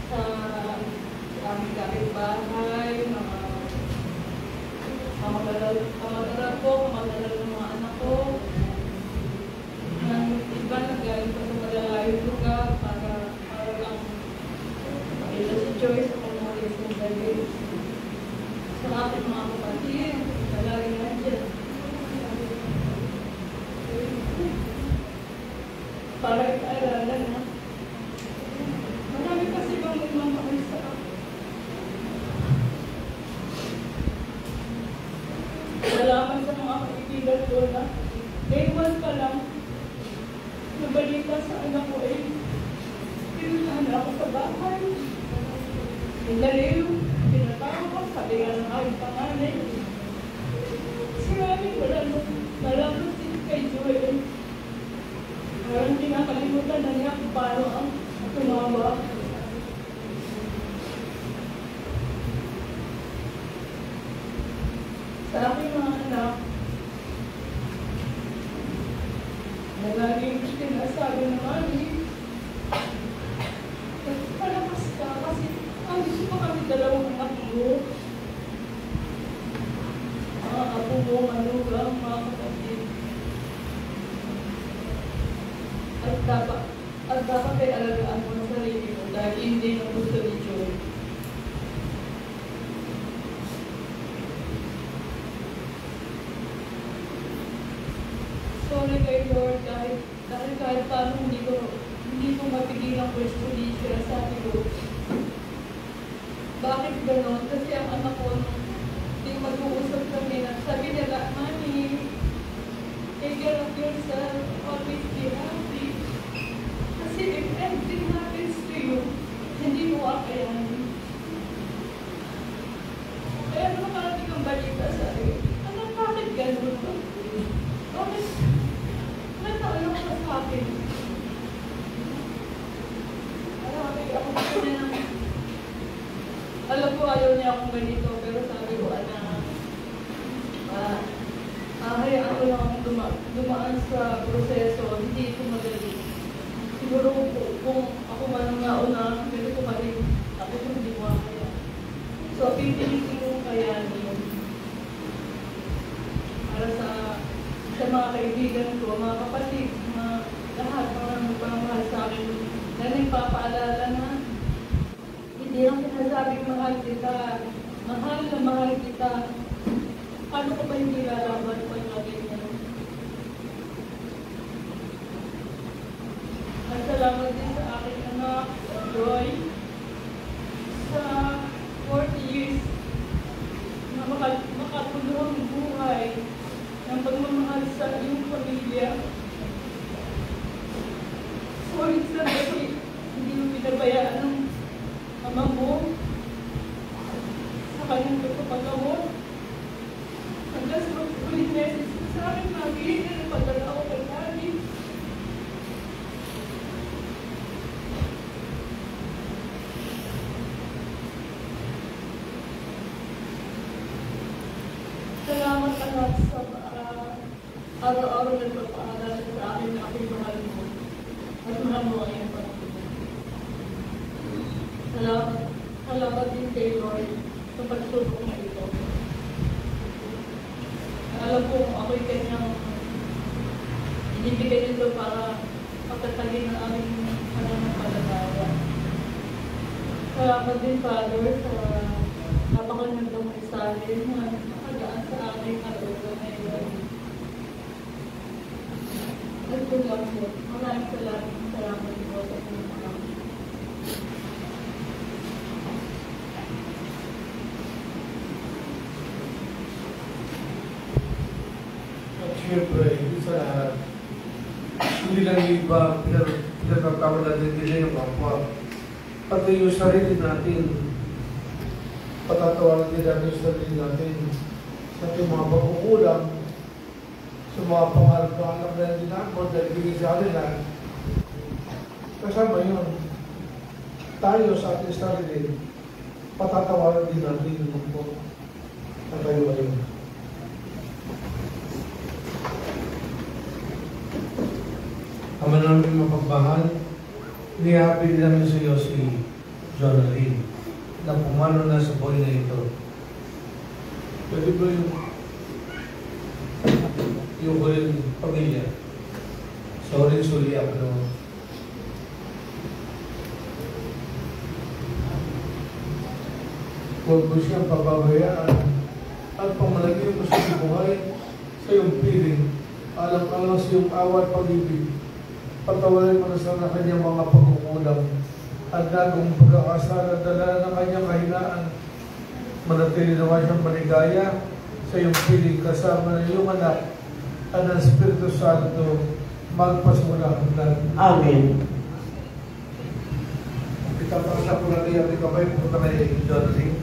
Speaker 5: sa aming kapitbahay, mga kamag-aral ko, kamag-aral ng mga anak ko, ng iba na galing pa sa malalayong lugar para lang ito si Joyce at mga isang bagay sa ating mga kapatid, na lagi nandiyan. Para ipaalala na marami kasi bang nagmamahal sa akin. Nalaman sa mga kaibigan ko na day 1 pa lang nabalita sa anak ko ay pinunahan ako sa bahay. Naliw, pinatawag ko, sabi nga ng aking panganay. Maraming nalaman kay Joel. Parang pinakalimutan na niya kung paano ang tumawa. Sa aking mga anak, na laging sinasabi ng mami, palakas ka kasi gusto pa kami dalawang anak mo. Mga apo mo, manugang, mga kapatid. At dapat ay alagaan mo ng sarili mo dahil hindi ang gusto ni Joy. Sorry kay Lord dahil kahit paano hindi ko mapigilang pwesto ni siya. Sabi ko, bakit gano'n? Kasi ang anak ko, hindi mag-uusap kami na sabi nila, Mami, take care of yourself, always be happy. Kasi if anything happens to you, hindi mo akayanin. Kaya nung nakarating ang balita sa akin, anak, bakit gano'n? Bakit? Ano ka sa akin? Alam ko ayaw niya akong ganito, pero sabi ko, anak, hayaan ko lang akong dumaan sa proseso, hindi ito madali. Siguro kung ako man ang nauna, pero ko pa rin, ako kung hindi mo kaya. So, pipilitin ko kayanin. Para sa mga kaibigan ko, mga kapatid, lahat, mga nagpamahal sa akin, na nagpapaalala na, hindi lang sinasabing mahal kita, mahal na mahal kita. Paano ko ba hindi lalaban pag ganyan? At salamat din sa aking anak, Joy, sa 40 years na makatulong ang buhay ng pagmamahal sa iyong pamilya. sabihin na napadala ako kay Daddy. Salamat anak sa araw-araw na nagpapaaral sa akin na ako'y mahal mo. At mahal mo ang iyong pagkakas. Salamat din kay Lord sa pagsulong na ito. Alam ko ako'y kanyang inibigay nito para pagtatagin ang aming pananampalataya. Salamat din, Father, sa napakagandang mensahe na nakagaan sa aming araw na ngayon. At ko lang po, maraming salamat po sa inyong mga.
Speaker 1: At syempre, sa lahat, hindi lang yung iba, pinatatawa natin din yung kapwa. Pati yung sarili natin, patatawanan din natin yung sarili natin sa ating mga pagkukulang, sa mga pangarap-pangarap na hindi natin dahil bigay sa kanila. Kasama yun, tayo sa ating sarili, patatawanan din natin yung mga na tayo ngayon. Ama namin mapagmahal, nihabi din namin sa iyo si Jonalyn na pumano na sa buhay na ito. Pwede ba yung huling pamilya? Sorry, suli ako naman. Huwag mo siyang pababayaan at pamalagay mo sa buhay sa iyong piling. Alam-alam sa iyong awat pag-ibig. Patawarin mo na sana kanyang mga pagkukulang at gagawang pagkakasala dala ng kanyang kahinaan. Manatili naman siyang maligaya sa iyong piling kasama ng iyong anak at ng Espiritu Santo magpasimula hanggan.
Speaker 3: Amen.
Speaker 1: Ipapakita ko lang yung kamay punta kay Jonalyn.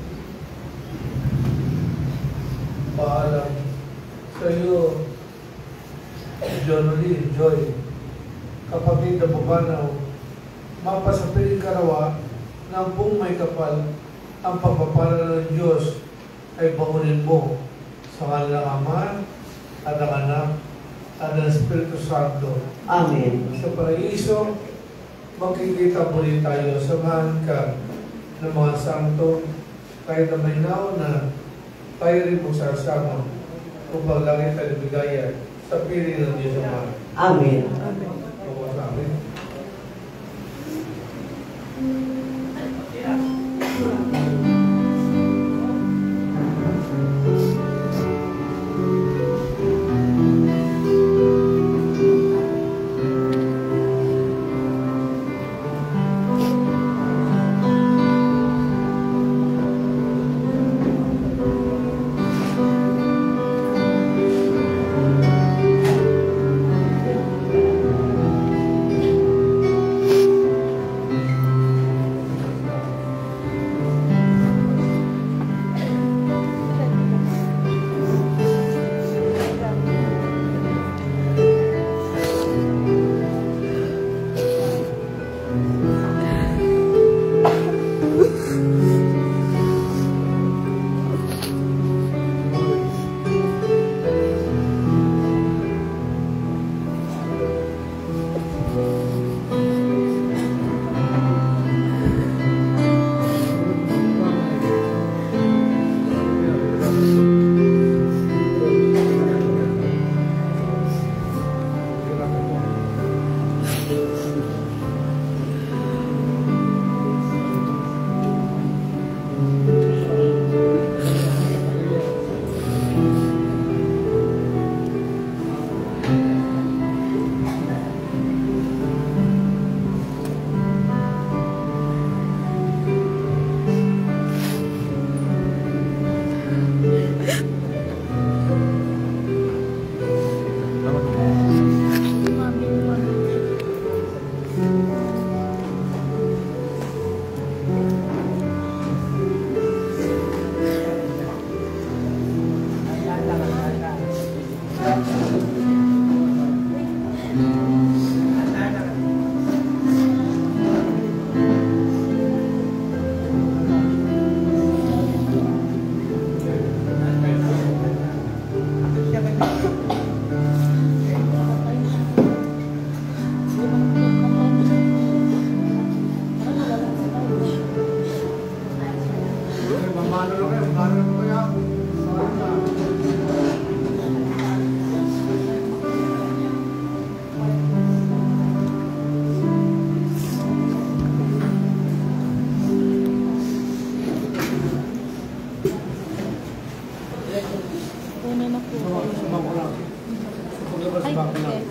Speaker 1: Paalam sa iyo, Jonalyn, Joy, kapatid na babanaw, mapasapiling karawa ng buong may kapal, ang pagpapala ng Diyos ay bakunin mo sa ngalan ng Ama at ng Anak at ng Espiritu Santo.
Speaker 3: Amen.
Speaker 1: Sa paraiso, makikita muli tayo, samahan ka ng mga santo, kahit na may nauna, tayo rin magsasama upang lagi tayo bigaya sa piling ng Diyos Ama.
Speaker 3: Amen.
Speaker 1: Amen. Tapos bakla.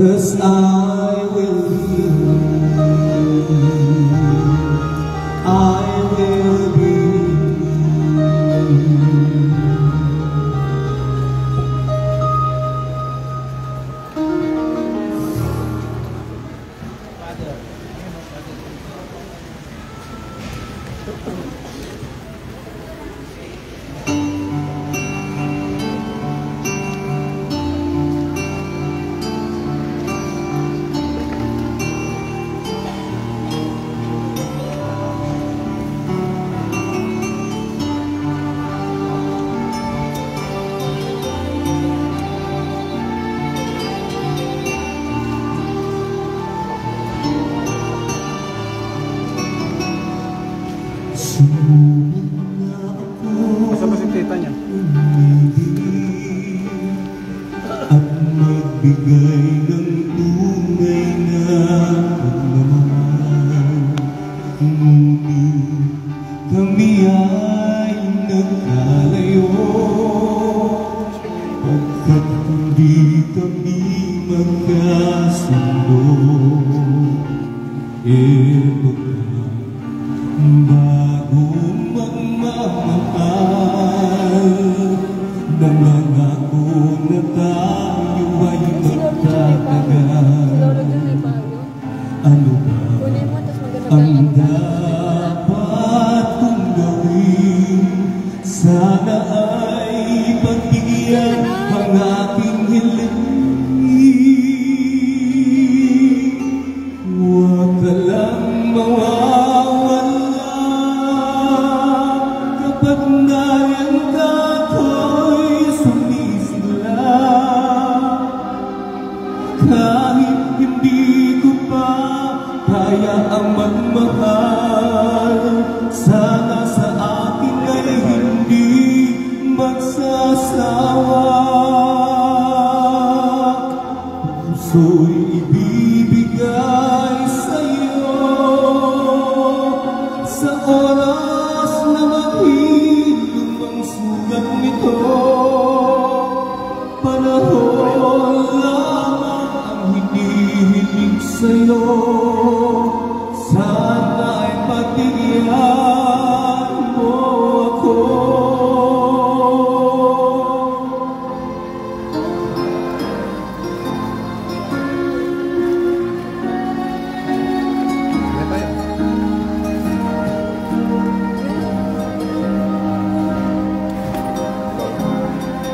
Speaker 6: 'cause I will heal. I will be.
Speaker 7: Asa ba si tita niya?
Speaker 6: At magbigay ng tunay na pagmamahal. Ngunit kami ay nagkalayo, pagkat hindi kami magkasundo. Ito ka, bagong magmamahal, nangangako na tayo ay magtatagal. Ano ba ang dapat kong gawin? Sana ay pagbigyan ang aking hiling. Huwag ka lang mawawala kapag nayanda ko'y sumisigla. Kahit hindi ko pa kaya ang magmahal, sana sa akin ay hindi magsasawa. Puso'y ibibigay sa'yo sa oras na maghilom ang sugat nito. Panahon lamang ang hinihiling sa'yo. Sana ay pagbigyan mo ako.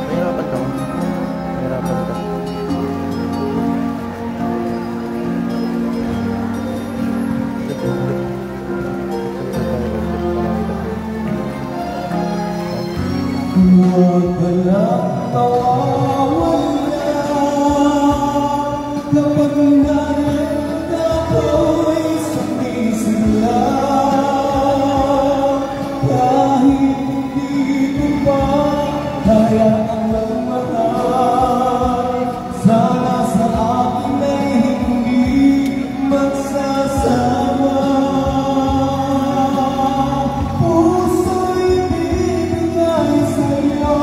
Speaker 7: Mahirapan ka mo. Mahirapan ka.
Speaker 6: Huwag ka lang mawawala kapag naranda ko'y sumisigla. Kahit hindi ko pa kaya ang magmahal, sana sa akin ay hindi magsasawa. Puso'y bibigay sa'yo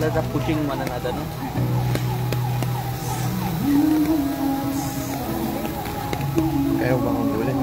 Speaker 8: Wala na pushing mananada, no?
Speaker 7: Kaya ba kung ulit?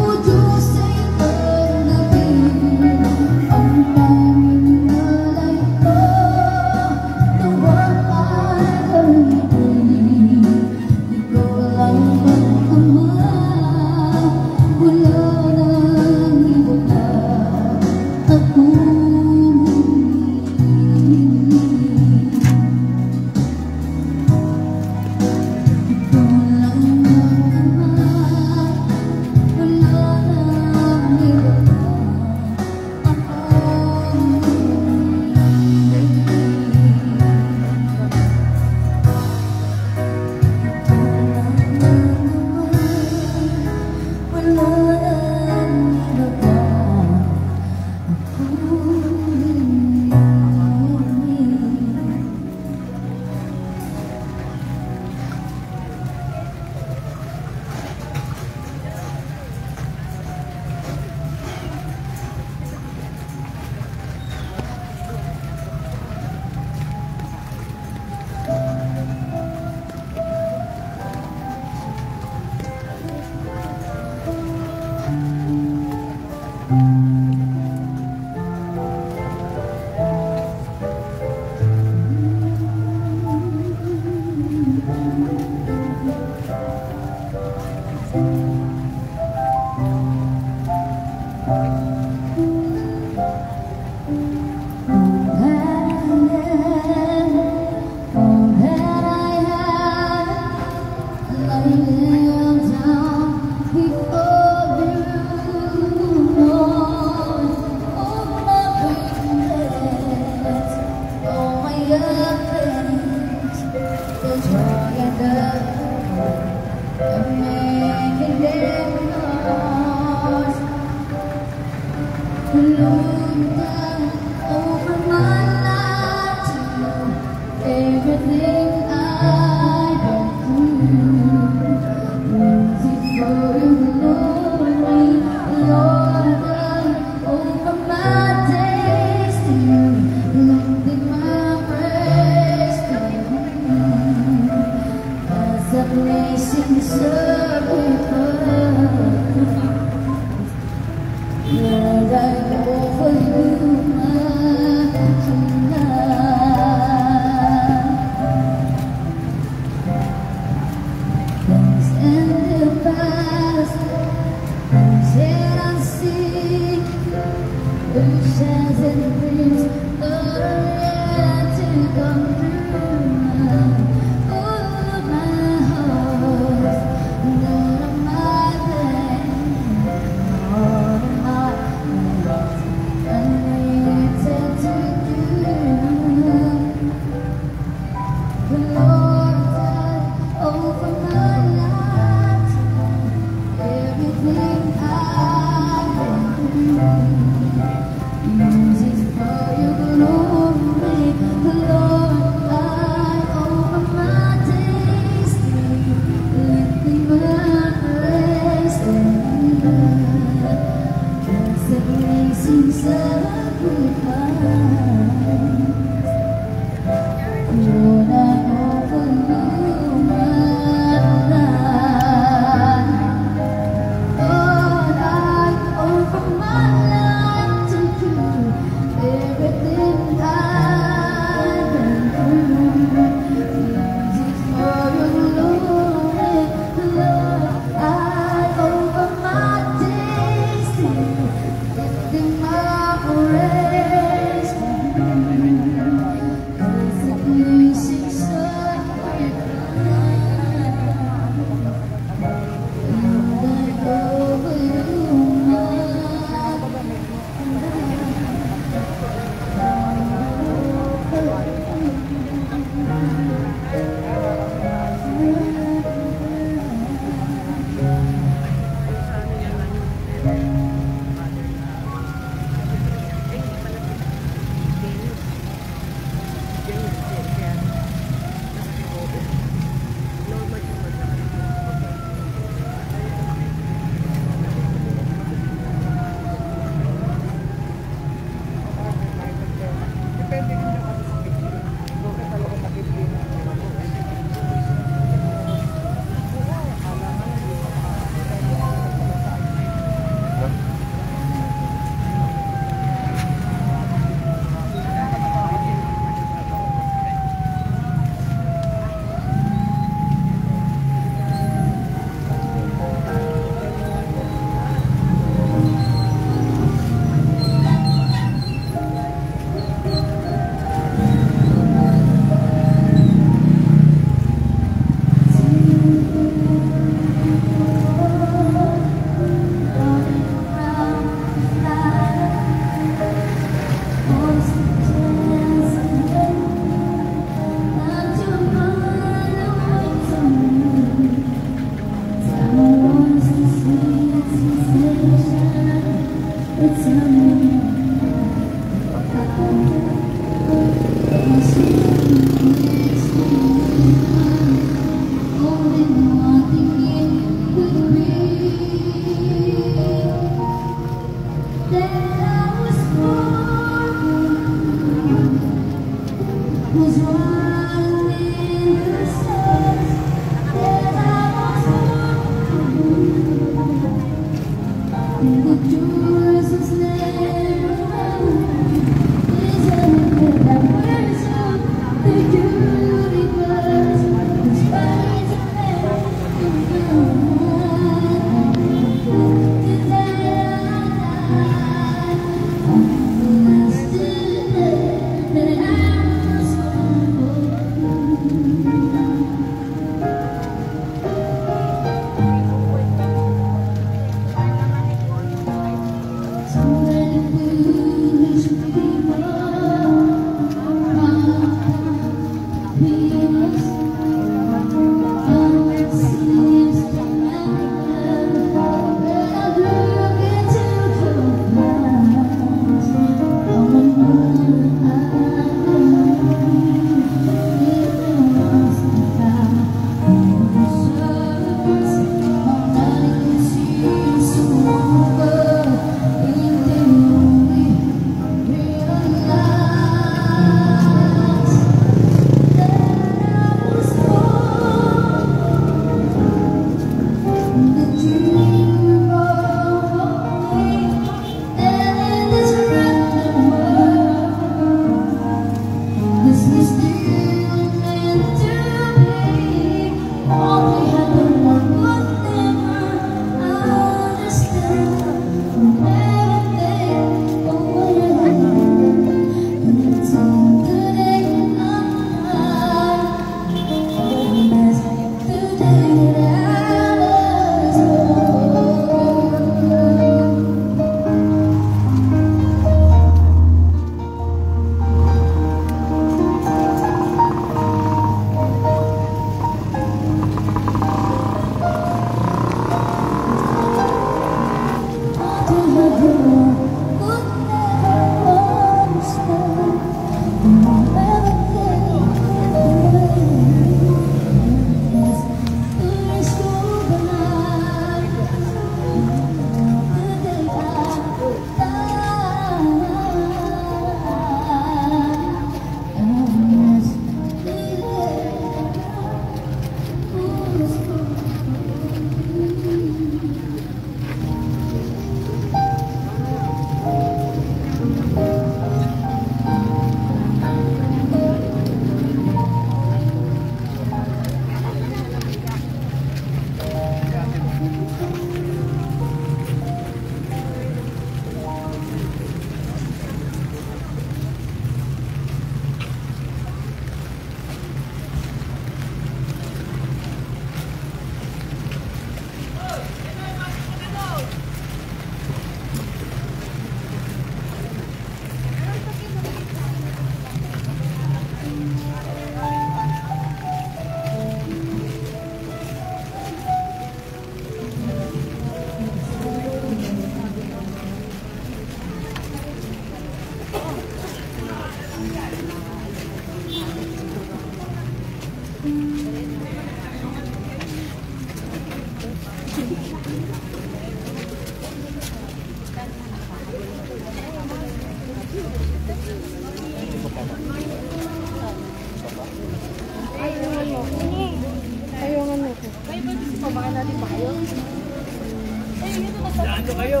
Speaker 7: Ano kayo?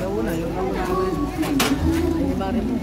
Speaker 7: Nauna, yung nauna namin. Ay, mari mo.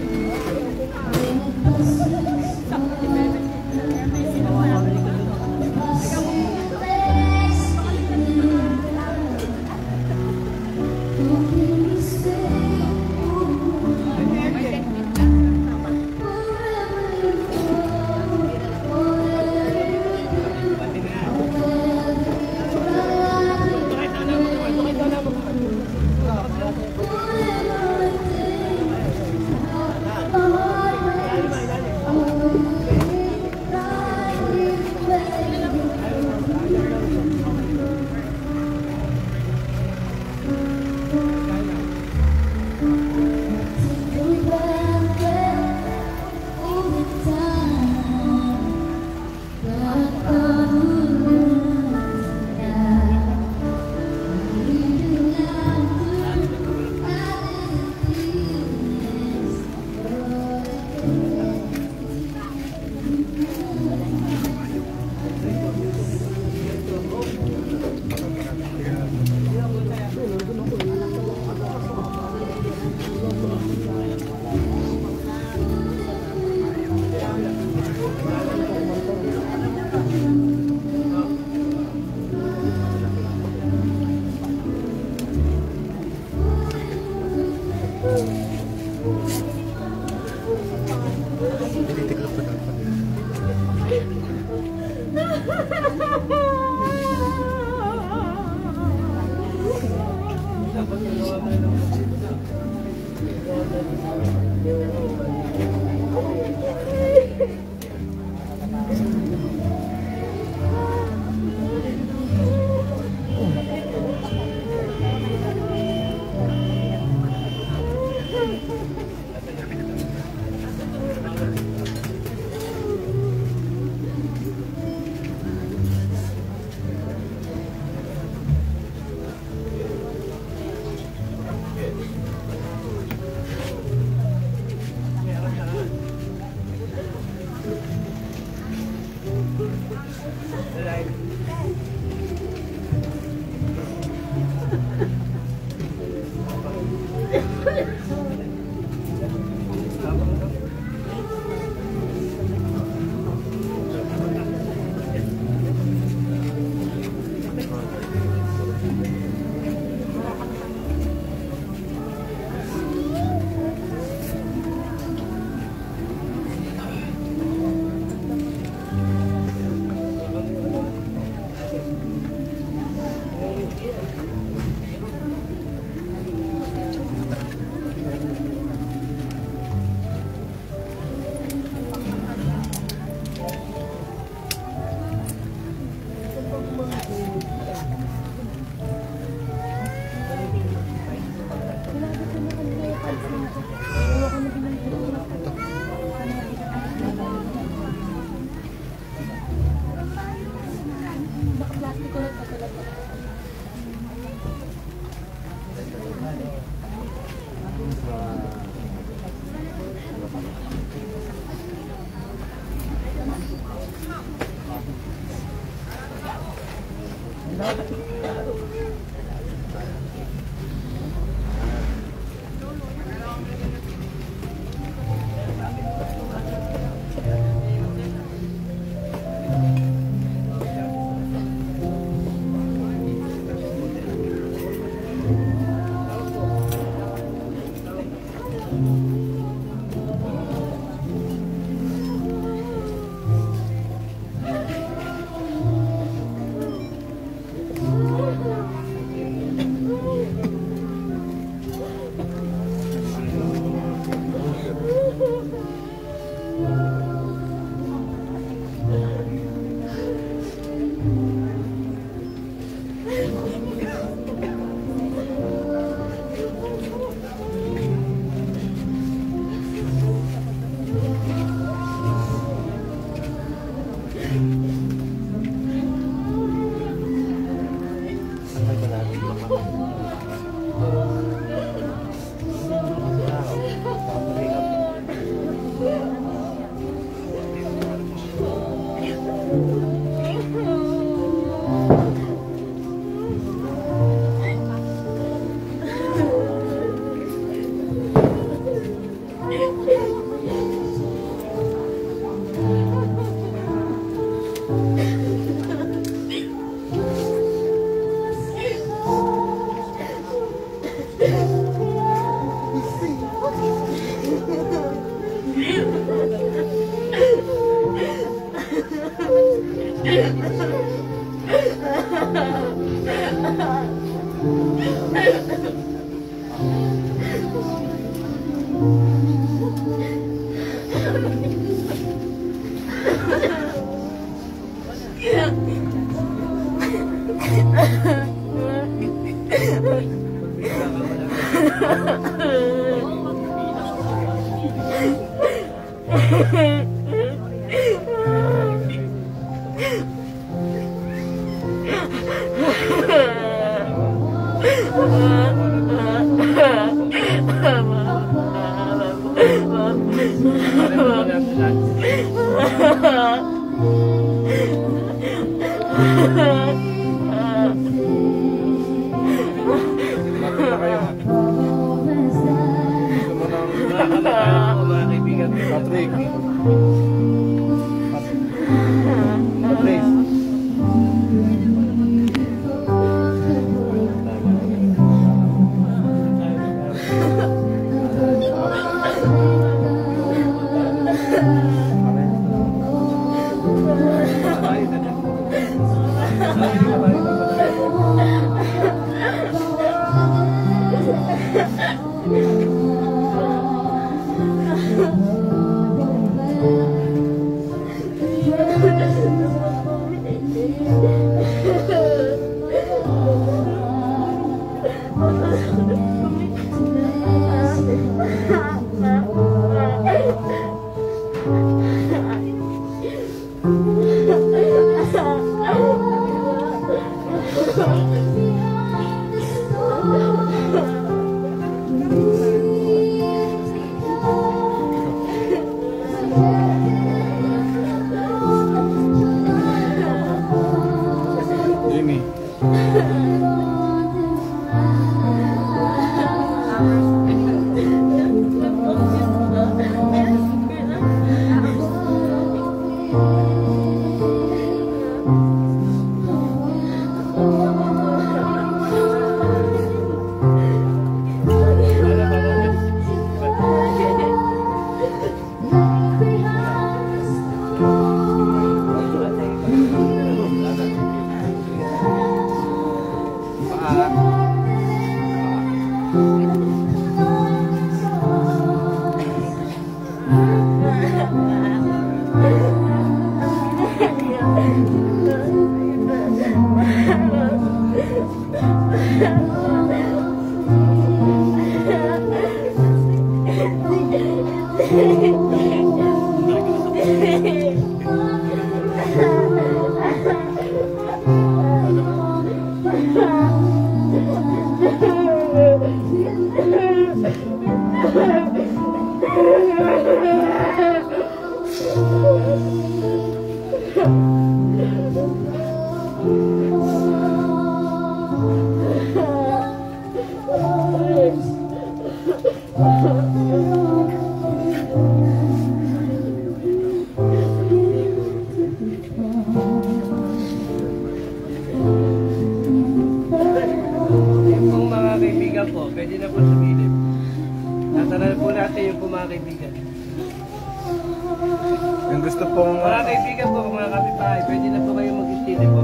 Speaker 8: Yung gusto pong...
Speaker 9: Mga kaibigan po, mga kapitbahay, pwede na po kayo mag-istili po.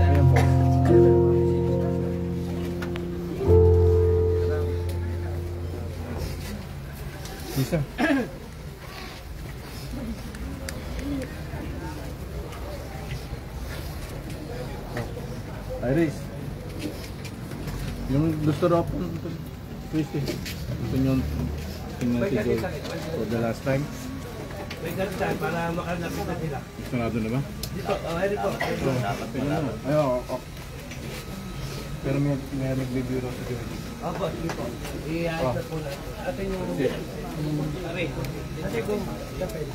Speaker 8: Ayan po. Isa. Iris. Yung gusto raw po, Christy. Gusto nyo tingnan si Joy for the last time.
Speaker 9: May gantan para makalapit na sila.
Speaker 8: Sarado na ba?
Speaker 9: Dito, ayun po.
Speaker 8: Ay, oo. Pero may nagbibiro sa Joy.
Speaker 9: Opo, sige po. I-ayos po na. Atin yung... Aray. Ate ko, lapit.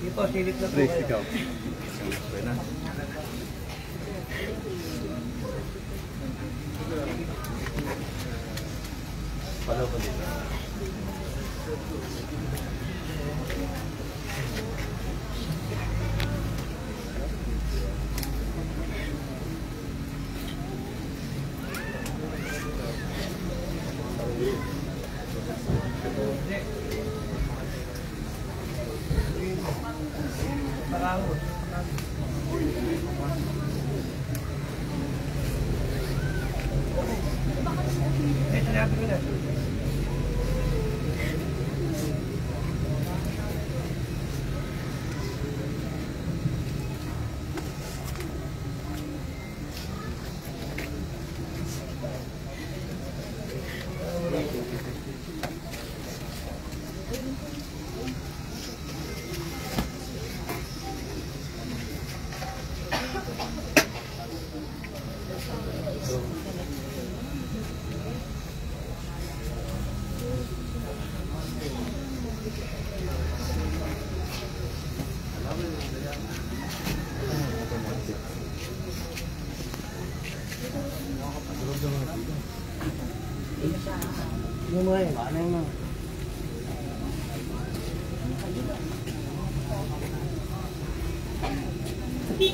Speaker 9: Sige po, silip na po.
Speaker 8: Trace, ikaw. Okay na.
Speaker 9: Follow ko dito. Parang Sinabi ko na. Yung mga yun, ano yung mga?
Speaker 10: Nabi,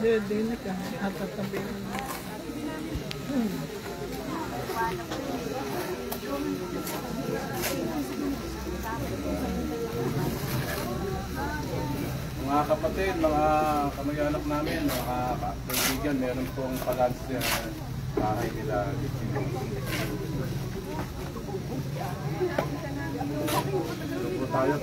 Speaker 7: Hindi nakakatabi.
Speaker 8: Mga kapatid, mga kamag-anak namin, mga kaibigan, meron pong palans sa bahay nila. Dito po tayo.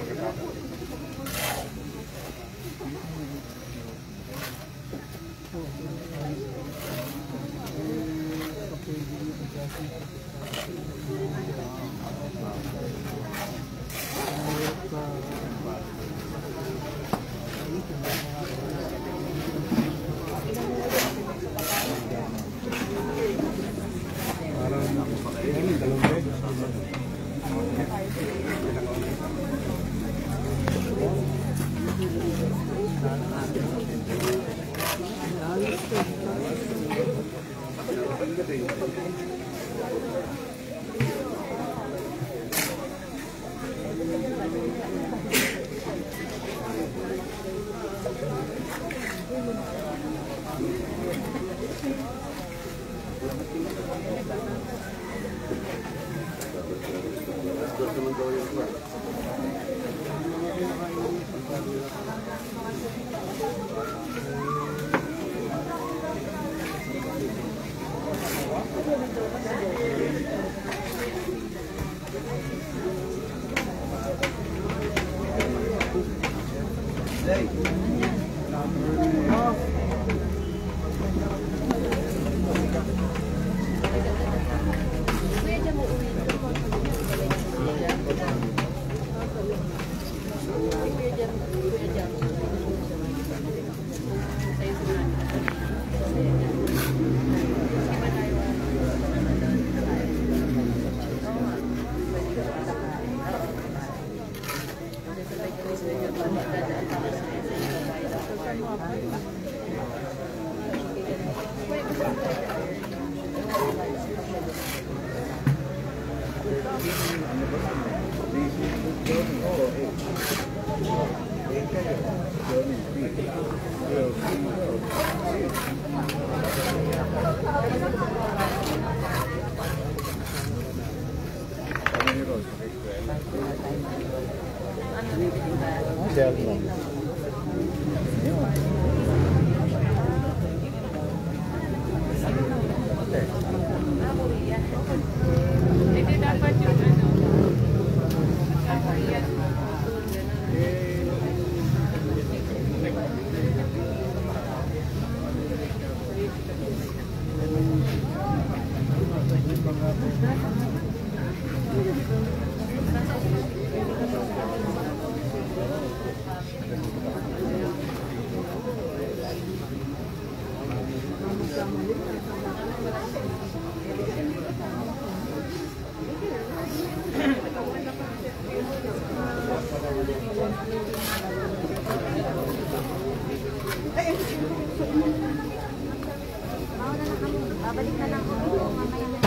Speaker 10: Babalik na lang ako mamaya na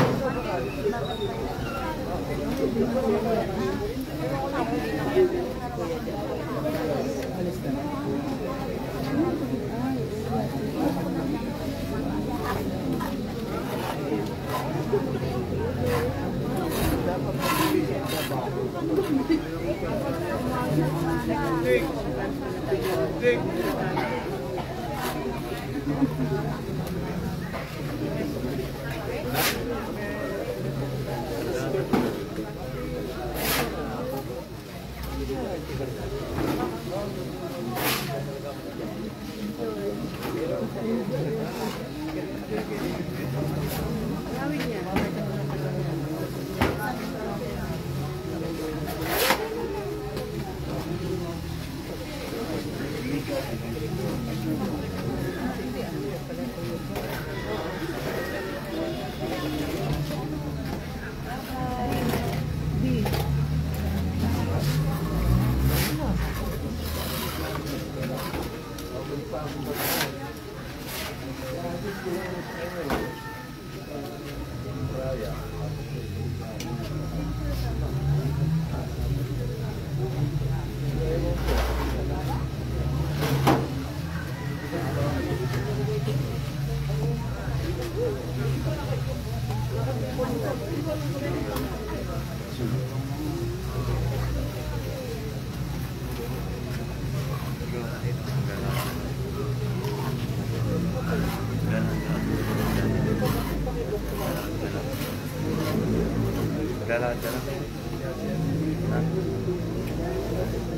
Speaker 11: Maglalakad ka lang.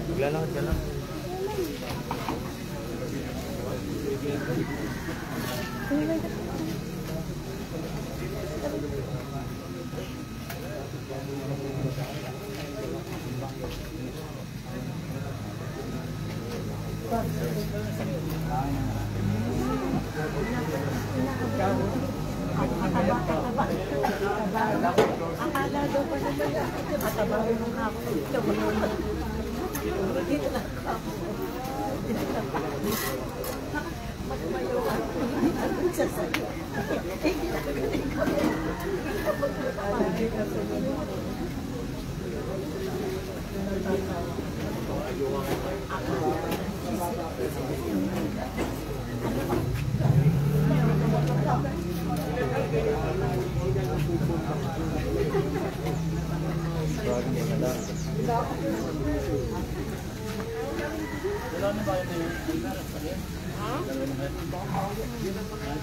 Speaker 11: Maglalakad ka lang.
Speaker 3: Akala daw pa naman matabaho nung ako. Dito lang ako. Magmayawan. Sasayo.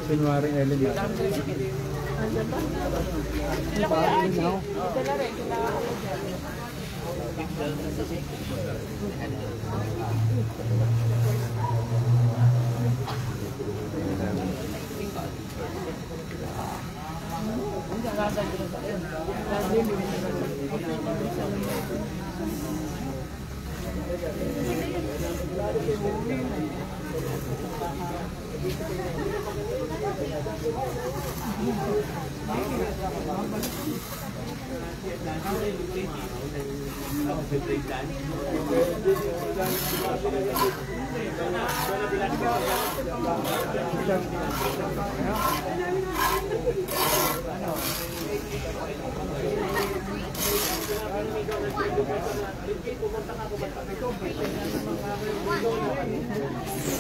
Speaker 11: Kunwaring Ellen ba?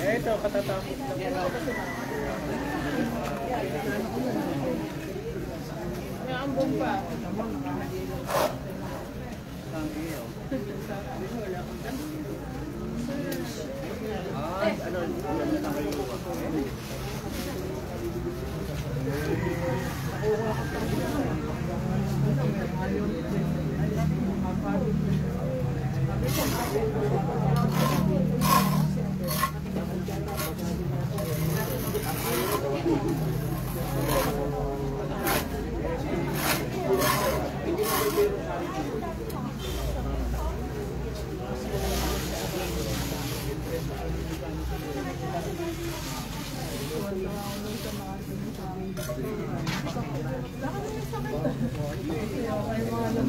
Speaker 11: Ito, katatapos na.
Speaker 5: May ambong pa.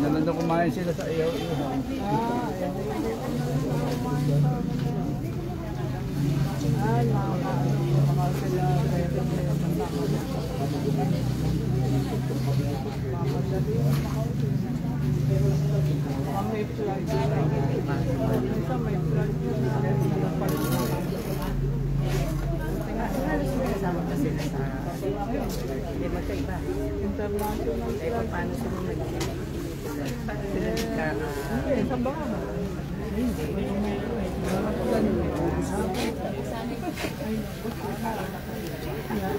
Speaker 11: Nandun kumain sila sa iyo.
Speaker 5: Ah,
Speaker 7: May flag. Minsan may flag yun.
Speaker 2: Kasama kasi sa hindi magkaiba.
Speaker 7: International
Speaker 2: Ay,
Speaker 7: flag.
Speaker 2: paano sila
Speaker 7: Sa bahay.
Speaker 2: nag